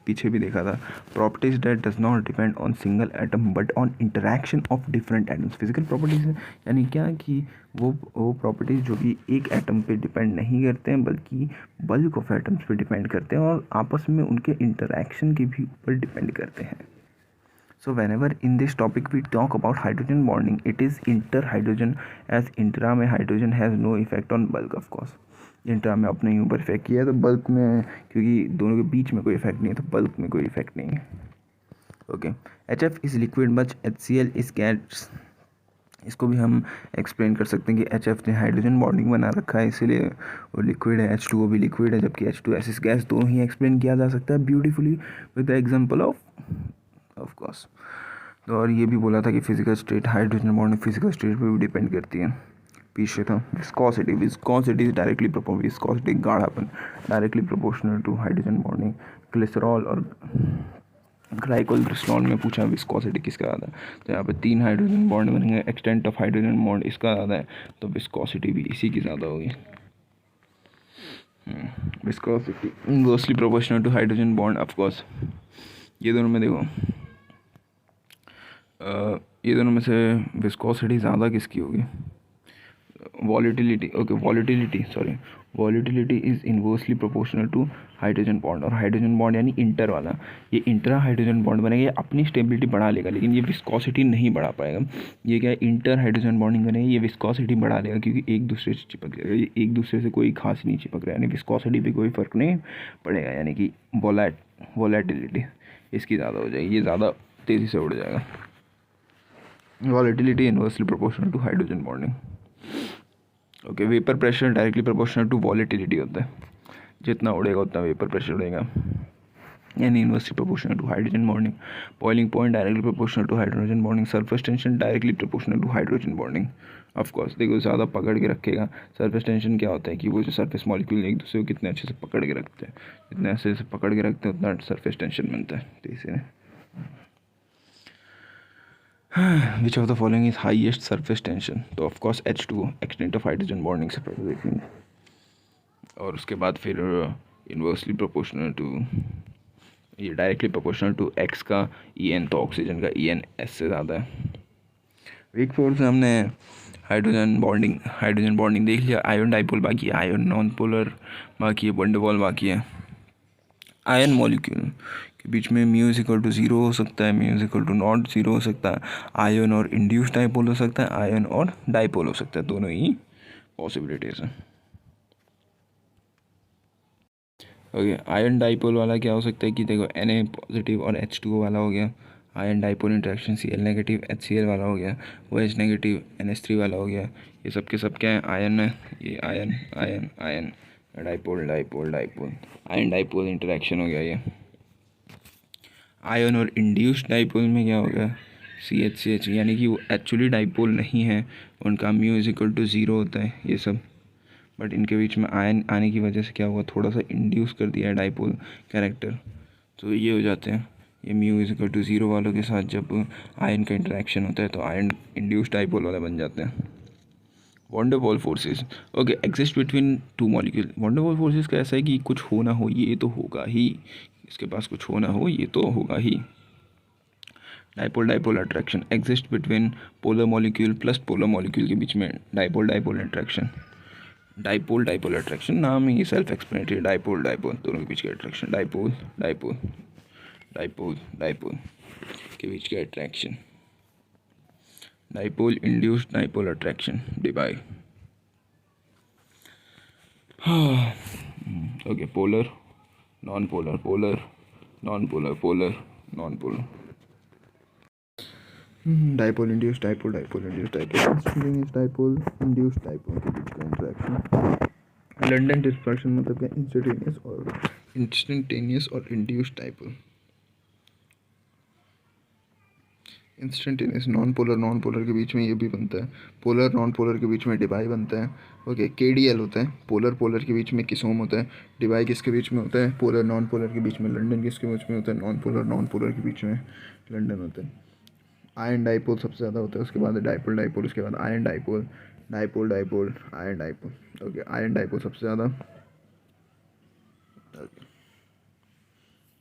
पीछे भी देखा था, properties that does not depend on single atom but on interaction of different atoms. Physical properties यानी क्या कि वो प्रॉपर्टीज जो कि एक एटम पे डिपेंड नहीं करते हैं बल्कि बल्क ऑफ एटम्स पे डिपेंड करते हैं और आपस में उनके इंटरेक्शन के भी ऊपर डिपेंड करते हैं। So whenever in this topic we talk about hydrogen bonding, it is interhydrogen, as intra में hydrogen has no effect on bulk of course। Intra में अपने ही ऊपर इफेक्ट किया है तो बल्क में, क्योंकि दोनों के बीच में कोई इफेक्ट नहीं है तो बल्क में कोई इफेक्ट नहीं है, okay. HF is liquid much HCl is gas. इसको भी हम एक्सप्लेन कर सकते हैं कि HF ने हाइड्रोजन बॉन्डिंग बना रखा है इसीलिए वो लिक्विड है, H2O भी लिक्विड है, जबकि H2S गैस। दोनों ही एक्सप्लेन किया जा सकता है beautifully with the example of course. तो और ये भी बोला था कि physical state, hydrogen bonding physical state पे भी डिपेंड करती है। पीछे था विस्कोसिटी डायरेक्टली विस्कोसिटी गाढ़ापन directly proportional to hydrogen bonding. Glycerol और ग्लाइकोल में पूछा विस्कोसिटी किसका ज़्यादा है, तो यहाँ पे 3 हाइड्रोजन बॉन्ड बनेंगे, एक्सटेंट ऑफ हाइड्रोजन बॉन्ड इसका ज़्यादा है तो विस्कोसिटी भी इसी की ज़्यादा होगी। Viscosity inversely proportional to hydrogen bond of course. ये दोनों में देखो, ये दोनों में से विस्कोसिटी ज़्यादा किसकी होगी, volatility, okay, volatility is inversely proportional to hydrogen bond. और हाइड्रोजन बॉन्ड यानी इंटर वाला, ये इंट्रा हाइड्रोजन बॉन्ड बनेगा, ये अपनी स्टेबिलिटी बढ़ा लेगा लेकिन ये विस्कोसिटी नहीं बढ़ा पाएगा। ये क्या है, इंटर हाइड्रोजन बॉन्डिंग बनेगा, ये विस्कोसिटी बढ़ा लेगा क्योंकि एक दूसरे से चिपक जाएगा, ये एक दूसरे से कोई खास नहीं चिपक रहा है, यानी विस्कोसिटी पे कोई फ़र्क नहीं पड़ेगा, यानी कि वॉलेटिलिटी इसकी ज़्यादा हो जाएगी, ये ज़्यादा तेज़ी से उड़ जाएगा। Volatility inversely proportional to hydrogen bonding, okay. Vapour pressure directly proportional to volatility होता है, जितना उड़ेगा उतना वेपर प्रेशर उड़ेगा, यानी inversely proportional to hydrogen bonding. Boiling point directly proportional to hydrogen bonding. Surface tension directly proportional to hydrogen bonding. Of course देखो ज़्यादा पकड़ के रखेगा। सरफेस टेंशन क्या होता है कि वो जो सरफेस मॉलिक्यूल एक दूसरे को कितने अच्छे से पकड़ के रखते हैं, जितने अच्छे से पकड़ के रखते हैं उतना सरफेस टेंशन बनता है, तो इसीलिए which of the following is highest surface tension, तो of course H2O extent of hydrogen bonding से पहले देखेंगे और उसके बाद फिर इन्वर्सली प्रोपोर्शनल टू, ये डायरेक्टली प्रोपोर्शनल टू X का En, तो ऑक्सीजन का En S से ज़्यादा है। वीक फोर्स में हमने हाइड्रोजन बॉन्डिंग देख लिया। आयन डाइपोल बाकी है, आयन नॉन पोलर बाकी है, वंडरवॉल बाकी है। आयन मॉलिक्यूल के बीच में म्यू इज इक्वल टू 0 हो सकता है, mu is equal to not 0 हो सकता है, आयन और इंड्यूस डाइपोल हो सकता है, आयन और डाइपोल हो सकता है, दोनों ही पॉसिबिलिटीज़ हैं, ओके। आयन डाइपोल वाला क्या हो सकता है कि देखो Na पॉजिटिव और H2O वाला हो गया, ion dipole interaction Cl negative HCl वाला हो गया, OH नेगेटिव NH3 वाला हो गया, ये सब के सब क्या है, आयन है, ये ion ion ion, dipole dipole dipole, ion dipole interaction हो गया ये। आयन और इंड्यूस्ड डाइपोल में क्या हो गया, CH यानी कि वो एक्चुअली डाइपोल नहीं है, उनका म्यू इज इक्वल टू 0 होता है ये सब, बट इनके बीच में आयन आने की वजह से क्या हुआ, थोड़ा सा इंड्यूस कर दिया है डाइपोल कैरेक्टर, तो ये हो जाते हैं। ये म्यू इज इक्वल टू 0 वालों के साथ जब आयन का इंटरेक्शन होता है तो आयन इंड्यूस डाइपोल वाला बन जाते हैं। Van der Waals forces okay exist between two molecule. Van der Waals forces का ऐसा है कि कुछ हो ना हो ये तो होगा ही, इसके पास कुछ हो ना हो ये तो होगा ही। Dipole dipole attraction exist between polar molecule plus polar molecule के बीच में dipole dipole attraction. Dipole dipole attraction नाम ही सेल्फ एक्सप्लेनेटरी, डाइपोल डाइपोल दोनों के बीच के attraction, dipole dipole dipole dipole के बीच के attraction, dipole induced dipole attraction Debye. Okay polar non polar, polar non polar, polar non polar, dipole induced dipole, dipole induced dipole, dipole induced dipole के बीच का इंटरेक्शन। लंडन डिस्पर्शन मतलब क्या, इंस्टेंटेनियस और induced dipole. Instantaneous non polar के बीच में ये भी बनता है, पोलर नॉन पोलर के बीच में डिबाई बनता है। ओके केडीएल होता है, पोलर पोलर के बीच में किसोम होता है, डिबाई किसके बीच में होता है, पोलर नॉन पोलर के बीच में, लंडन किसके बीच में होता है, नॉन पोलर के बीच में लंडन होता है। आयन डाइपोल सबसे ज़्यादा होता है, उसके बाद डाइपोल डाइपोल, उसके बाद ion dipole, dipole dipole, ion dipole. Okay ion dipole सबसे ज़्यादा,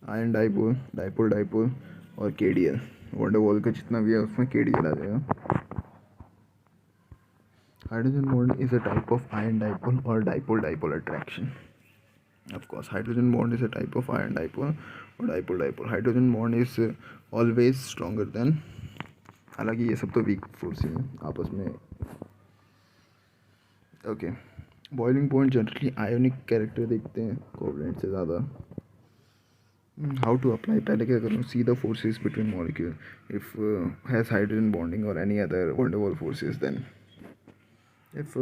आयन डाइपोल, डाइपोल डाइपोल और केडीएल। वंडरवॉल का जितना भी है उसमें केडीएल आ जाएगा। Hydrogen bond is a type of ion dipole और dipole dipole attraction. Of course, hydrogen bond is a type of iron dipole or dipole dipole. Hydrogen bond is always stronger than, हालांकि ये सब तो वीक फोर्स है आपस में। Okay boiling point generally ionic character देखते हैं कोवलेंट से ज़्यादा। हाउ टू अप्लाई, पहले क्या करूँ, see the forces between molecule if has hydrogen bonding और any other van der Waals forces, then if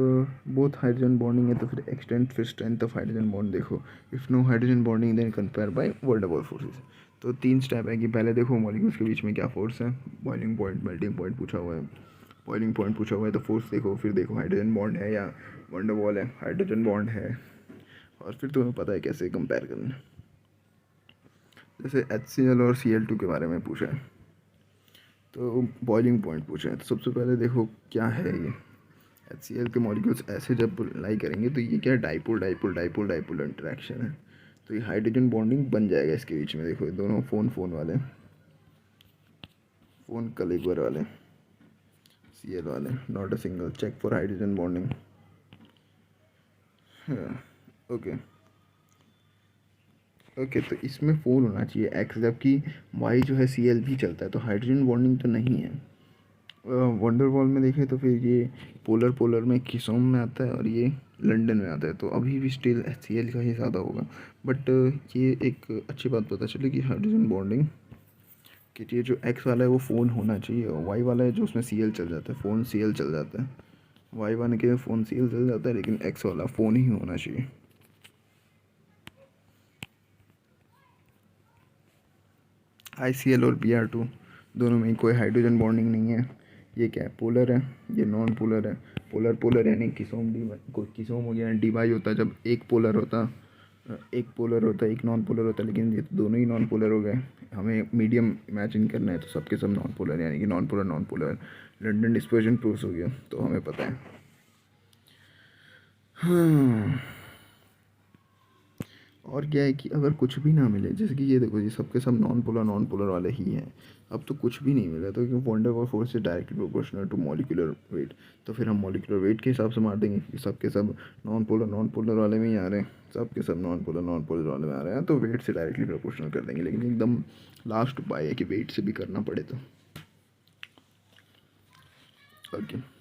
both hydrogen bonding है तो फिर एक्सटेंट, फिर स्ट्रेंथ ऑफ हाइड्रोजन बॉन्ड देखो। If no hydrogen bonding then compare by van der Waals forces. तो 3 स्टेप है कि पहले देखो मॉलिक्यूल्स के बीच में क्या फोर्स है, बॉइलिंग पॉइंट मेल्टिंग पॉइंट पूछा हुआ है, बॉइलिंग पॉइंट पूछा हुआ है तो फोर्स देखो, फिर देखो हाइड्रोजन बॉन्ड है या वंडरवॉल है, हाइड्रोजन बॉन्ड है, और फिर तुम्हें पता है कैसे कंपेयर करना। जैसे HCl और Cl2 के बारे में पूछा है तो बॉइलिंग पॉइंट पूछा है, तो सबसे पहले देखो क्या है ये। HCl के मॉलिक्यूल्स ऐसे जब लाई करेंगे तो ये क्या dipole dipole dipole dipole interaction है, तो ये हाइड्रोजन बॉन्डिंग बन जाएगा इसके बीच में। देखो दोनों फोन वाले, फोन कलेक्वर वाले, Cl वाले, not a single, check for hydrogen bonding. Okay okay तो इसमें फोन होना चाहिए एक्स, जबकि वाई जो है Cl भी चलता है, तो हाइड्रोजन बॉन्डिंग तो नहीं है। वंडरवॉल में देखें तो फिर ये पोलर पोलर में किसोम में आता है और ये लंदन में आता है, तो अभी भी स्टिल HCl का ही ज़्यादा होगा। बट ये एक अच्छी बात पता चली कि हाइड्रोजन बॉन्डिंग कि ये जो एक्स वाला है वो फ़ोन होना चाहिए, और वाई वाला है जो उसमें Cl चल जाता है, फ़ोन Cl चल जाता है, वाई वाले के फ़ोन Cl चल जाता है, लेकिन एक्स वाला फ़ोन ही होना चाहिए। ICl और Br2 दोनों में कोई हाइड्रोजन बॉन्डिंग नहीं है। ये क्या है, पोलर है, ये नॉन पोलर है। पोलर पोलर यानी किसोम डी, कोई किसोम हो गया, डिबाई होता है जब एक पोलर होता, एक पोलर होता है एक नॉन पोलर होता है, लेकिन ये तो दोनों ही नॉन पोलर हो गए। हमें मीडियम इमेजिन करना है तो सबके सब नॉन पोलर, यानी कि non polar London dispersion proof हो गया, तो हमें पता है। हाँ और क्या है कि अगर कुछ भी ना मिले, जैसे कि ये देखो जी सबके सब नॉन पोलर वाले ही हैं, अब तो कुछ भी नहीं मिला, तो क्यों van der Waals force is directly proportional to molecular weight, तो फिर हम मॉलिक्यूलर वेट के हिसाब से मार देंगे कि सबके सब नॉन पोलर वाले में ही आ रहे हैं, सबके सब नॉन पोलर वाले में आ रहे हैं, तो वेट से डायरेक्टली प्रोपोर्शनल कर देंगे। लेकिन एकदम लास्ट उपाय है कि वेट से भी करना पड़े तो okay.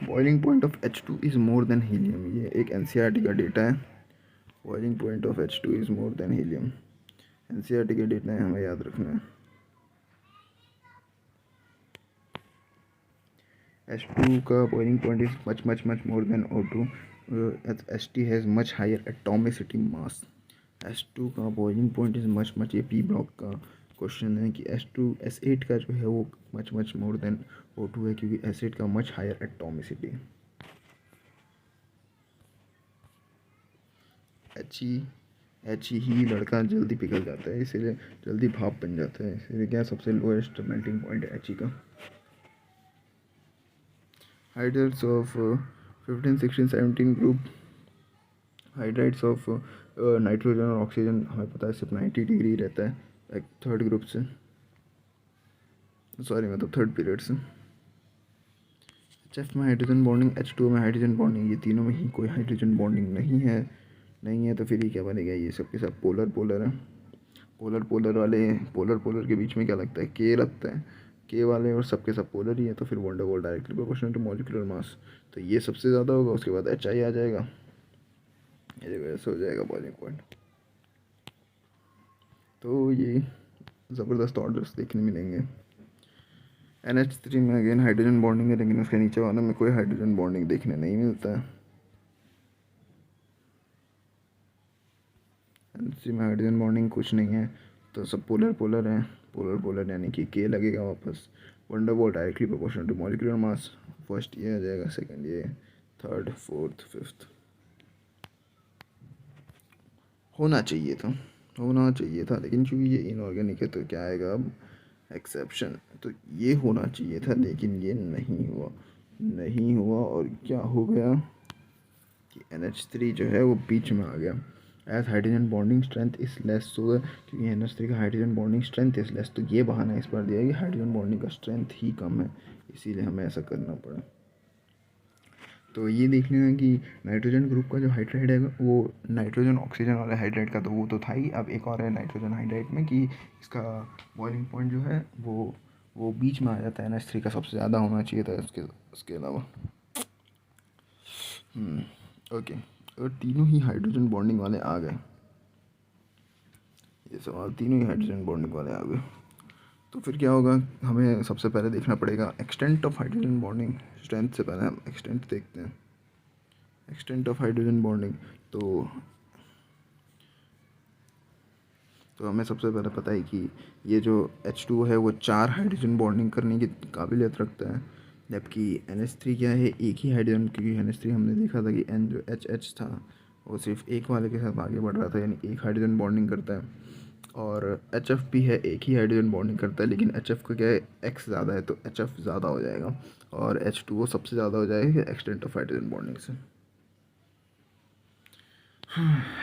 Boiling point of H2 is more than helium, ये एक NCERT का डेटा है। Boiling point of H2 is more than helium, NCERT के डेटा है, हमें याद रखना है। H2 का boiling point is much more than O2, HT has much higher atomicity mass. H2 का बॉइलिंग पॉइंट इज मच, ये P ब्लॉक का क्वेश्चन है कि S8 का जो है वो मच मोर देन O2 है, क्योंकि S8 का much higher atomicity. He H ही लड़का जल्दी पिघल जाता है, इसीलिए जल्दी भाप बन जाता है, इसीलिए क्या सबसे लोएस्ट मेल्टिंग पॉइंट है एच का। Hydrates of 15 16 17 group, hydrides of nitrogen और ऑक्सीजन हमें पता है सिर्फ 90 डिग्री रहता है एक थर्ड ग्रुप से, सॉरी मतलब थर्ड पीरियड से। एच में हाइड्रोजन बॉन्डिंग, H2O में हाइड्रोजन बॉन्डिंग, ये तीनों में ही कोई हाइड्रोजन बॉन्डिंग नहीं है तो फिर ये क्या बनेगा, ये सब के सब पोलर पोलर है। पोलर पोलर के बीच में क्या लगता है, के लगता है, के वाले और सबके सब पोलर ही है, तो फिर van der Waals directly proportional to molecular mass, तो ये सबसे ज़्यादा होगा, उसके बाद एच आई आ जाएगा, ये वजह से हो जाएगा बॉइलिंग पॉइंट। तो ये ज़बरदस्त ऑर्डर्स देखने मिलेंगे। NH3 में अगेन हाइड्रोजन बॉन्डिंग है, लेकिन उसके नीचे वाले में कोई हाइड्रोजन बॉन्डिंग देखने नहीं मिलता है। NH3 में हाइड्रोजन बॉन्डिंग कुछ नहीं है, तो सब पोलर पोलर हैं, पोलर पोलर यानी कि के लगेगा वापस, van der Waals directly proportional to molecular mass, first ये आ जाएगा, सेकंड ये, थर्ड फोर्थ फिफ्थ। होना चाहिए था लेकिन चूँकि ये इनऑर्गेनिक है तो क्या आएगा अब, एक्सेप्शन। तो ये होना चाहिए था लेकिन ये नहीं हुआ और क्या हो गया कि NH3 जो है वो बीच में आ गया। As hydrogen bonding strength is less, so क्योंकि NH3 का hydrogen bonding strength is less, तो ये बहाना इस बार दिया कि हाइड्रोजन बॉन्डिंग का स्ट्रेंथ ही कम है, इसीलिए हमें ऐसा करना पड़ा। तो ये देख लेना कि नाइट्रोजन ग्रुप का जो हाइड्राइड है वो नाइट्रोजन ऑक्सीजन वाले हाइड्राइड का, तो वो तो था ही, अब एक और है नाइट्रोजन हाइड्राइड में कि इसका बॉइलिंग पॉइंट जो है वो बीच में आ जाता है, NH3 का सबसे ज़्यादा होना चाहिए था उसके अलावा। ओके, और तीनों ही हाइड्रोजन बॉन्डिंग वाले आ गए, ये सवाल तीनों ही हाइड्रोजन बॉन्डिंग वाले आ गए, तो फिर क्या होगा, हमें सबसे पहले देखना पड़ेगा extent of hydrogen bonding. Strength से पहले हम एक्सटेंट देखते हैं, एक्सटेंट ऑफ हाइड्रोजन बॉन्डिंग। तो हमें सबसे पहले पता है कि ये जो H2O है वो 4 हाइड्रोजन बॉन्डिंग करने की काबिलियत रखता है, जबकि NH3 क्या है, एक ही हाइड्रोजन, क्योंकि NH3 हमने देखा था कि N जो HH था वो सिर्फ एक वाले के साथ आगे बढ़ रहा था, यानी एक हाइड्रोजन बॉन्डिंग करता है, और HF भी है, एक ही हाइड्रोजन बॉन्डिंग करता है, लेकिन HF का क्या है, X ज़्यादा है तो HF ज़्यादा हो जाएगा, और H2O सबसे ज़्यादा हो जाएगा एक्सटेंट ऑफ हाइड्रोजन बॉन्डिंग से।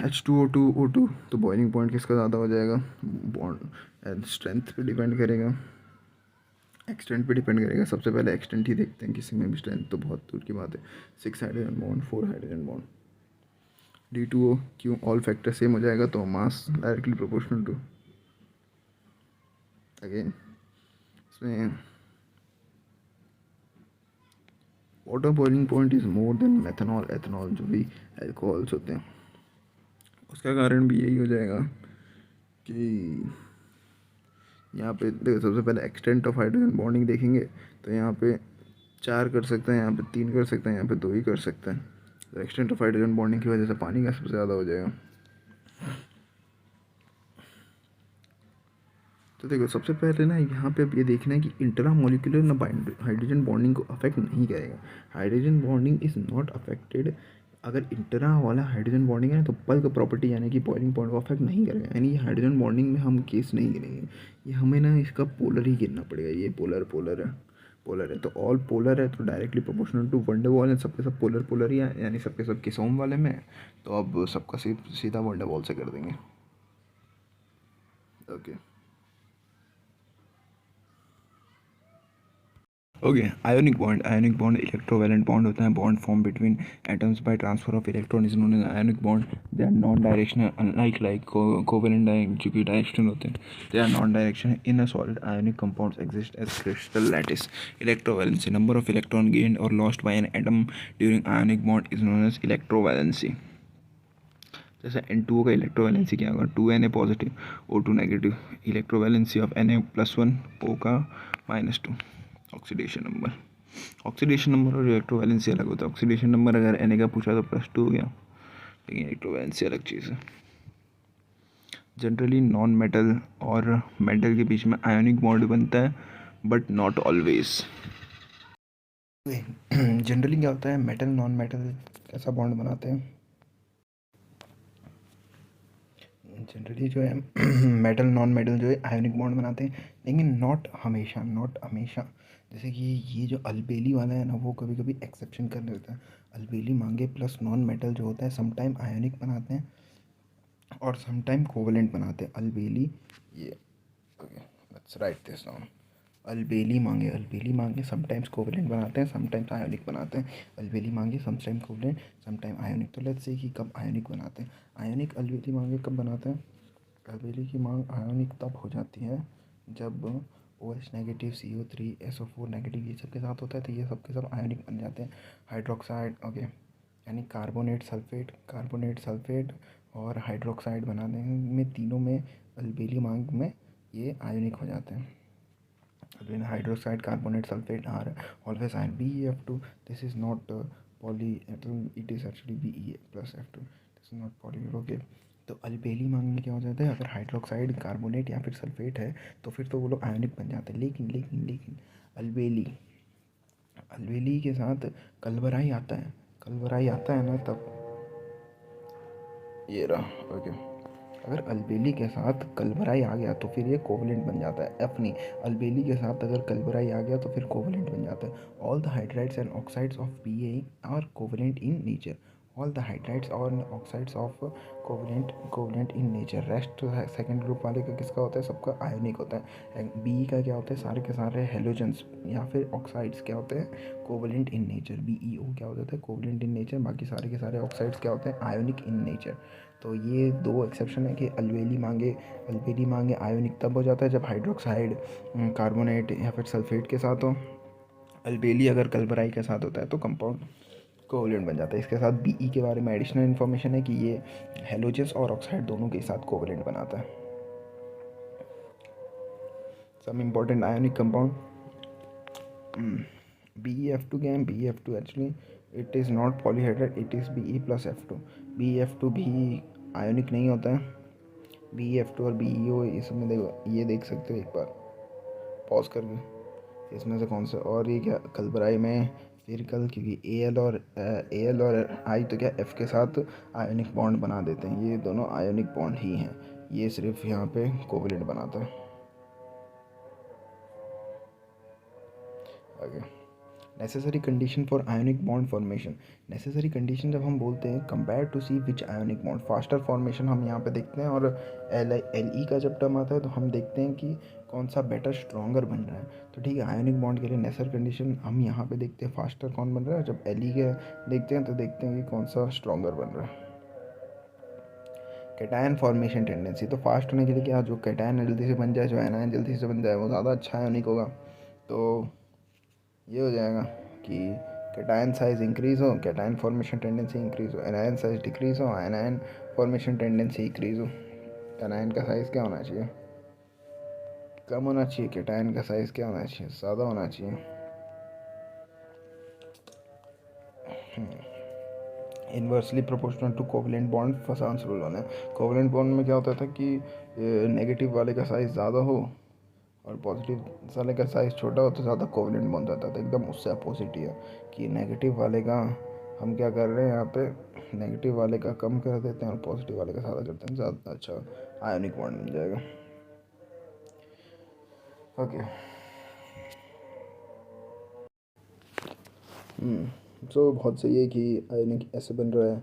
H2O2 तो बॉइलिंग पॉइंट किसका ज़्यादा हो जाएगा, बॉन्ड स्ट्रेंथ पे डिपेंड करेगा, एक्सटेंट पे डिपेंड करेगा। सबसे पहले एक्सटेंट ही देखते हैं, किसी में भी स्ट्रेंथ तो बहुत दूर की बात है। 6 hydrogen bond, 4 hydrogen bond, D2O, क्यों ऑल फैक्टर सेम हो जाएगा तो मास डायरेक्टली प्रोपोर्शनल टू, अगेन इसमें water boiling point is more then methanol ethanol, जो भी एल्कोहल्स होते हैं, उसका कारण भी यही हो जाएगा कि यहाँ पे देखो, सबसे पहले एक्सटेंट ऑफ हाइड्रोजन बॉन्डिंग देखेंगे तो यहाँ पे 4 कर सकते हैं, यहाँ पे 3 कर सकते हैं, यहाँ पे 2 ही कर सकते हैं, तो एक्सटेंट ऑफ हाइड्रोजन बॉन्डिंग की वजह से पानी का सबसे ज़्यादा हो जाएगा। तो देखो सबसे पहले ना यहाँ पे अब ये देखना है कि इंट्रा मॉलिक्यूलर ना हाइड्रोजन बॉन्डिंग को अफेक्ट नहीं करेगा, hydrogen bonding is not affected. अगर इंट्रा वाला हाइड्रोजन बॉन्डिंग है तो बल्क प्रॉपर्टी यानी कि बॉइलिंग पॉइंट को अफेक्ट नहीं करेगा, यानी ये हाइड्रोजन बॉन्डिंग में हम केस नहीं गिनेंगे, ये हमें ना इसका पोलर ही गिनना पड़ेगा। ये पोलर है तो ऑल पोलर है तो directly proportional to van der Waals है, सबके सब पोलर पोलर ही है, यानी सबके सब किसोम वाले में, तो अब सबका सीधा वंडर वॉल से कर देंगे। Okay, ionic bond electrovalent bond होता है, bond form between atoms by transfer of electron is known as ionic bond. They are non directional unlike covalent जो कि डायरेक्शनल होते हैं, they are non directional in a solid. Ionic compounds exist as crystal lattice. Electrovalency, number of electron gained और lost by an atom during ionic bond is known as electrovalency. जैसे N2O का इलेक्ट्रोवैलेंसी क्या होगा, 2Na positive O2 negative, electrovalency of Na+1 O का -2। ऑक्सीडेशन नंबर और इलेक्ट्रोवैलेंसी अलग होता है। ऑक्सीडेशन नंबर अगर Na का पूछा तो +2 हो गया, लेकिन इलेक्ट्रोवैलेंसी अलग चीज़ है। जनरली नॉन मेटल और मेटल के बीच में आयोनिक बॉन्ड बनता है, बट नॉट ऑलवेज। जनरली क्या होता है, मेटल नॉन मेटल ऐसा बॉन्ड बनाते हैं। जनरली जो है मेटल नॉन मेटल जो है आयोनिक बॉन्ड बनाते हैं, लेकिन नॉट हमेशा। जैसे कि ये जो अलबेली वाला है ना, वो कभी कभी एक्सेप्शन कर लेता है। अलबेली मांगे प्लस नॉन मेटल जो होता है समटाइम आयोनिक बनाते हैं और समटाइम कोवलेंट बनाते हैं। अलबेली ये okay, let's write this down. अलबेली मांगे समटाइम्स कोवलेंट बनाते हैं, समटाइम्स आयोनिक बनाते हैं। अलबेली मांगे समटाइम कोवलेंट, समटाइम आयोनिक। तो लेट्स से कि कब आयोनिक बनाते हैं। आयोनिक अलबेली मांगे कब बनाते हैं? अलबेली की मांग आयोनिक तब हो जाती है जब OH negative, CO3, SO4 negative ये सब के साथ होता है, तो ये सब के सब आयोनिक बन जाते हैं। हाइड्रोक्साइड ओके, यानी कार्बोनेट सल्फेट और हाइड्रोक्साइड बनाने में, तीनों में अलबेली मांग में ये आयोनिक हो जाते हैं। When hydroxide, carbonate, sulfate are always ion. BeF2, this is not polyatom, it is actually Be plus F2. This is not poly, okay. तो अलबेली मांग में क्या हो जाता है, अगर हाइड्रोक्साइड, कार्बोनेट या फिर सल्फेट है तो फिर तो वो लोग आयोनिक बन जाते हैं। लेकिन अलबेली अलबेली के साथ कलवराई आता है ना, तब ये रहा ओके। अगर अलबेली के साथ कलवराई आ गया तो फिर ये कोवलेंट बन जाता है। अपनी अलबेली के साथ अगर कलवराई आ गया तो फिर कोवलेंट बन जाता है। All the hydrides and oxides of Ba are covalent in nature. All the hydrides और oxides of covalent in nature. Rest second group वाले का किसका होता है? सबका आयोनिक होता है। Be का क्या होता है? सारे के सारे हेलोजेंस या फिर ऑक्साइड्स क्या होते हैं? Covalent in nature. BeO क्या होता है? Covalent in nature. बाकी सारे के सारे ऑक्साइड्स क्या होते हैं? Ionic in nature. तो ये दो एक्सेप्शन है कि अलबेली मांगे आयोनिक तब हो जाता है जब हाइड्रोक्साइड, कार्बोनेट या फिर सल्फेट के साथ हो। अलबेली अगर कलबराई के साथ होता है तो कंपाउंड कोवलेंट बन जाता है। इसके साथ Be के बारे में एडिशनल इन्फॉर्मेशन है कि ये हेलोजेंस और ऑक्साइड दोनों के साथ कोवलेंट बनाता है। Some important ionic compound BeF2 क्या है? BeF2 actually it is not polyhydride, it is Be plus F2। BeF2 भी आयोनिक नहीं होता है। BeF2 और BeO इसमें देखो, ये देख सकते हो एक बार पॉज करके, इसमें से कौन सा, और ये क्या कलबराई में फिर कल, क्योंकि Al और I तो क्या F के साथ आयोनिक बॉन्ड बना देते हैं। ये दोनों आयोनिक बॉन्ड ही हैं, ये सिर्फ यहाँ पे कोवलेंट बनाता है। आगे necessary condition for ionic bond formation. Necessary condition जब हम बोलते हैं compare to see which ionic bond faster formation, हम यहाँ पे देखते हैं। और LE का जब टर्म आता है तो हम देखते हैं कि कौन सा बेटर स्ट्रॉन्गर बन रहा है। तो ठीक है, आयोनिक बॉन्ड के लिए नेसेसरी कंडीशन हम यहाँ पे देखते हैं फास्टर कौन बन रहा है। जब LE के देखते हैं तो देखते हैं कि कौन सा स्ट्रॉन्गर बन रहा है। कैटायन फॉर्मेशन टेंडेंसी, तो फास्ट होने के लिए क्या, जो कैटायन जल्दी से बन जाए, जो एनायन जल्दी से बन जाए, वो ज़्यादा अच्छा आयोनिक होगा। तो ये हो जाएगा कि कैटायन साइज इंक्रीज हो, कैटायन फॉर्मेशन टेंडेंसी इंक्रीज हो। एनायन साइज डिक्रीज हो, एनायन फॉर्मेशन टेंडेंसी इंक्रीज हो। एनायन का साइज क्या होना चाहिए? कम होना चाहिए। कैटायन का साइज क्या होना चाहिए? ज़्यादा होना चाहिए। Inversely proportional to covalent bond Fajans rule होना है। कोवलेंट बॉन्ड में क्या होता था कि नेगेटिव वाले का साइज़ ज़्यादा हो और पॉजिटिव वाले का साइज़ छोटा हो तो ज़्यादा कोवलेंट बॉन्ड होता था। एकदम उससे अपोजिट ही है कि नेगेटिव वाले का हम क्या कर रहे हैं यहाँ पे, नेगेटिव वाले का कम कर देते हैं और पॉजिटिव वाले का ज़्यादा करते हैं, ज़्यादा अच्छा आयोनिक बॉन्ड मिल जाएगा। ओके सो बहुत सही है कि आयोनिक ऐसे बन रहा है।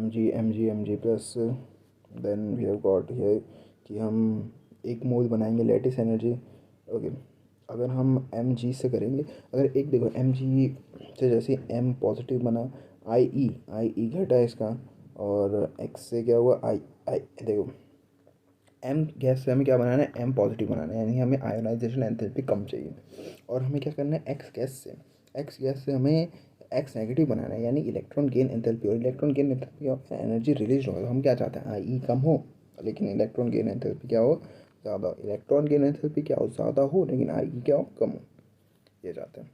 Mg plus then we have got here कि हम एक मोल बनाएंगे लेटिस एनर्जी। ओके, अगर हम Mg से करेंगे, अगर एक देखो Mg से जैसे M पॉजिटिव बना, I E घटा इसका, और X से क्या हुआ, I देखो M गैस से हमें क्या बनाना है? M पॉजिटिव बनाना है, यानी हमें आयोनाइजेशन एंथैल्पी कम चाहिए। और हमें क्या करना है? X गैस से हमें X नेगेटिव बनाना है, यानी इलेक्ट्रॉन गेन एंथैल्पी। और electron gain enthalpy of energy release हो, तो हम क्या चाहते हैं? IE कम हो लेकिन इलेक्ट्रॉन गेन एंथैल्पी क्या हो? ज़्यादा। इलेक्ट्रॉन गेन एंथैल्पी क्या हो? ज़्यादा हो, लेकिन IE क्या हो? कम हो, ये चाहते हैं।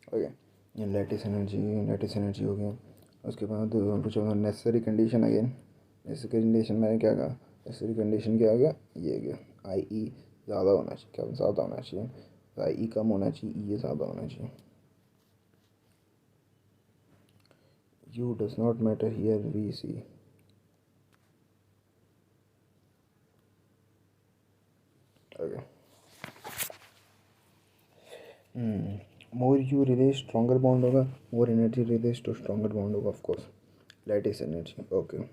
ओके, लेटिस एनर्जी हो गया। उसके बाद कुछ necessary condition again. Necessary condition मैंने क्या कहा? नेसेसरी कंडीशन क्या आ गया? ये गया IE ज़्यादा होना चाहिए। क्या ज़्यादा होना चाहिए? IE कम होना चाहिए, ये ज़्यादा होना चाहिए। U does not matter here, we see. Okay. More U release stronger bond होगा, more energy release तो stronger bond होगा, of course. Lattice energy. Okay.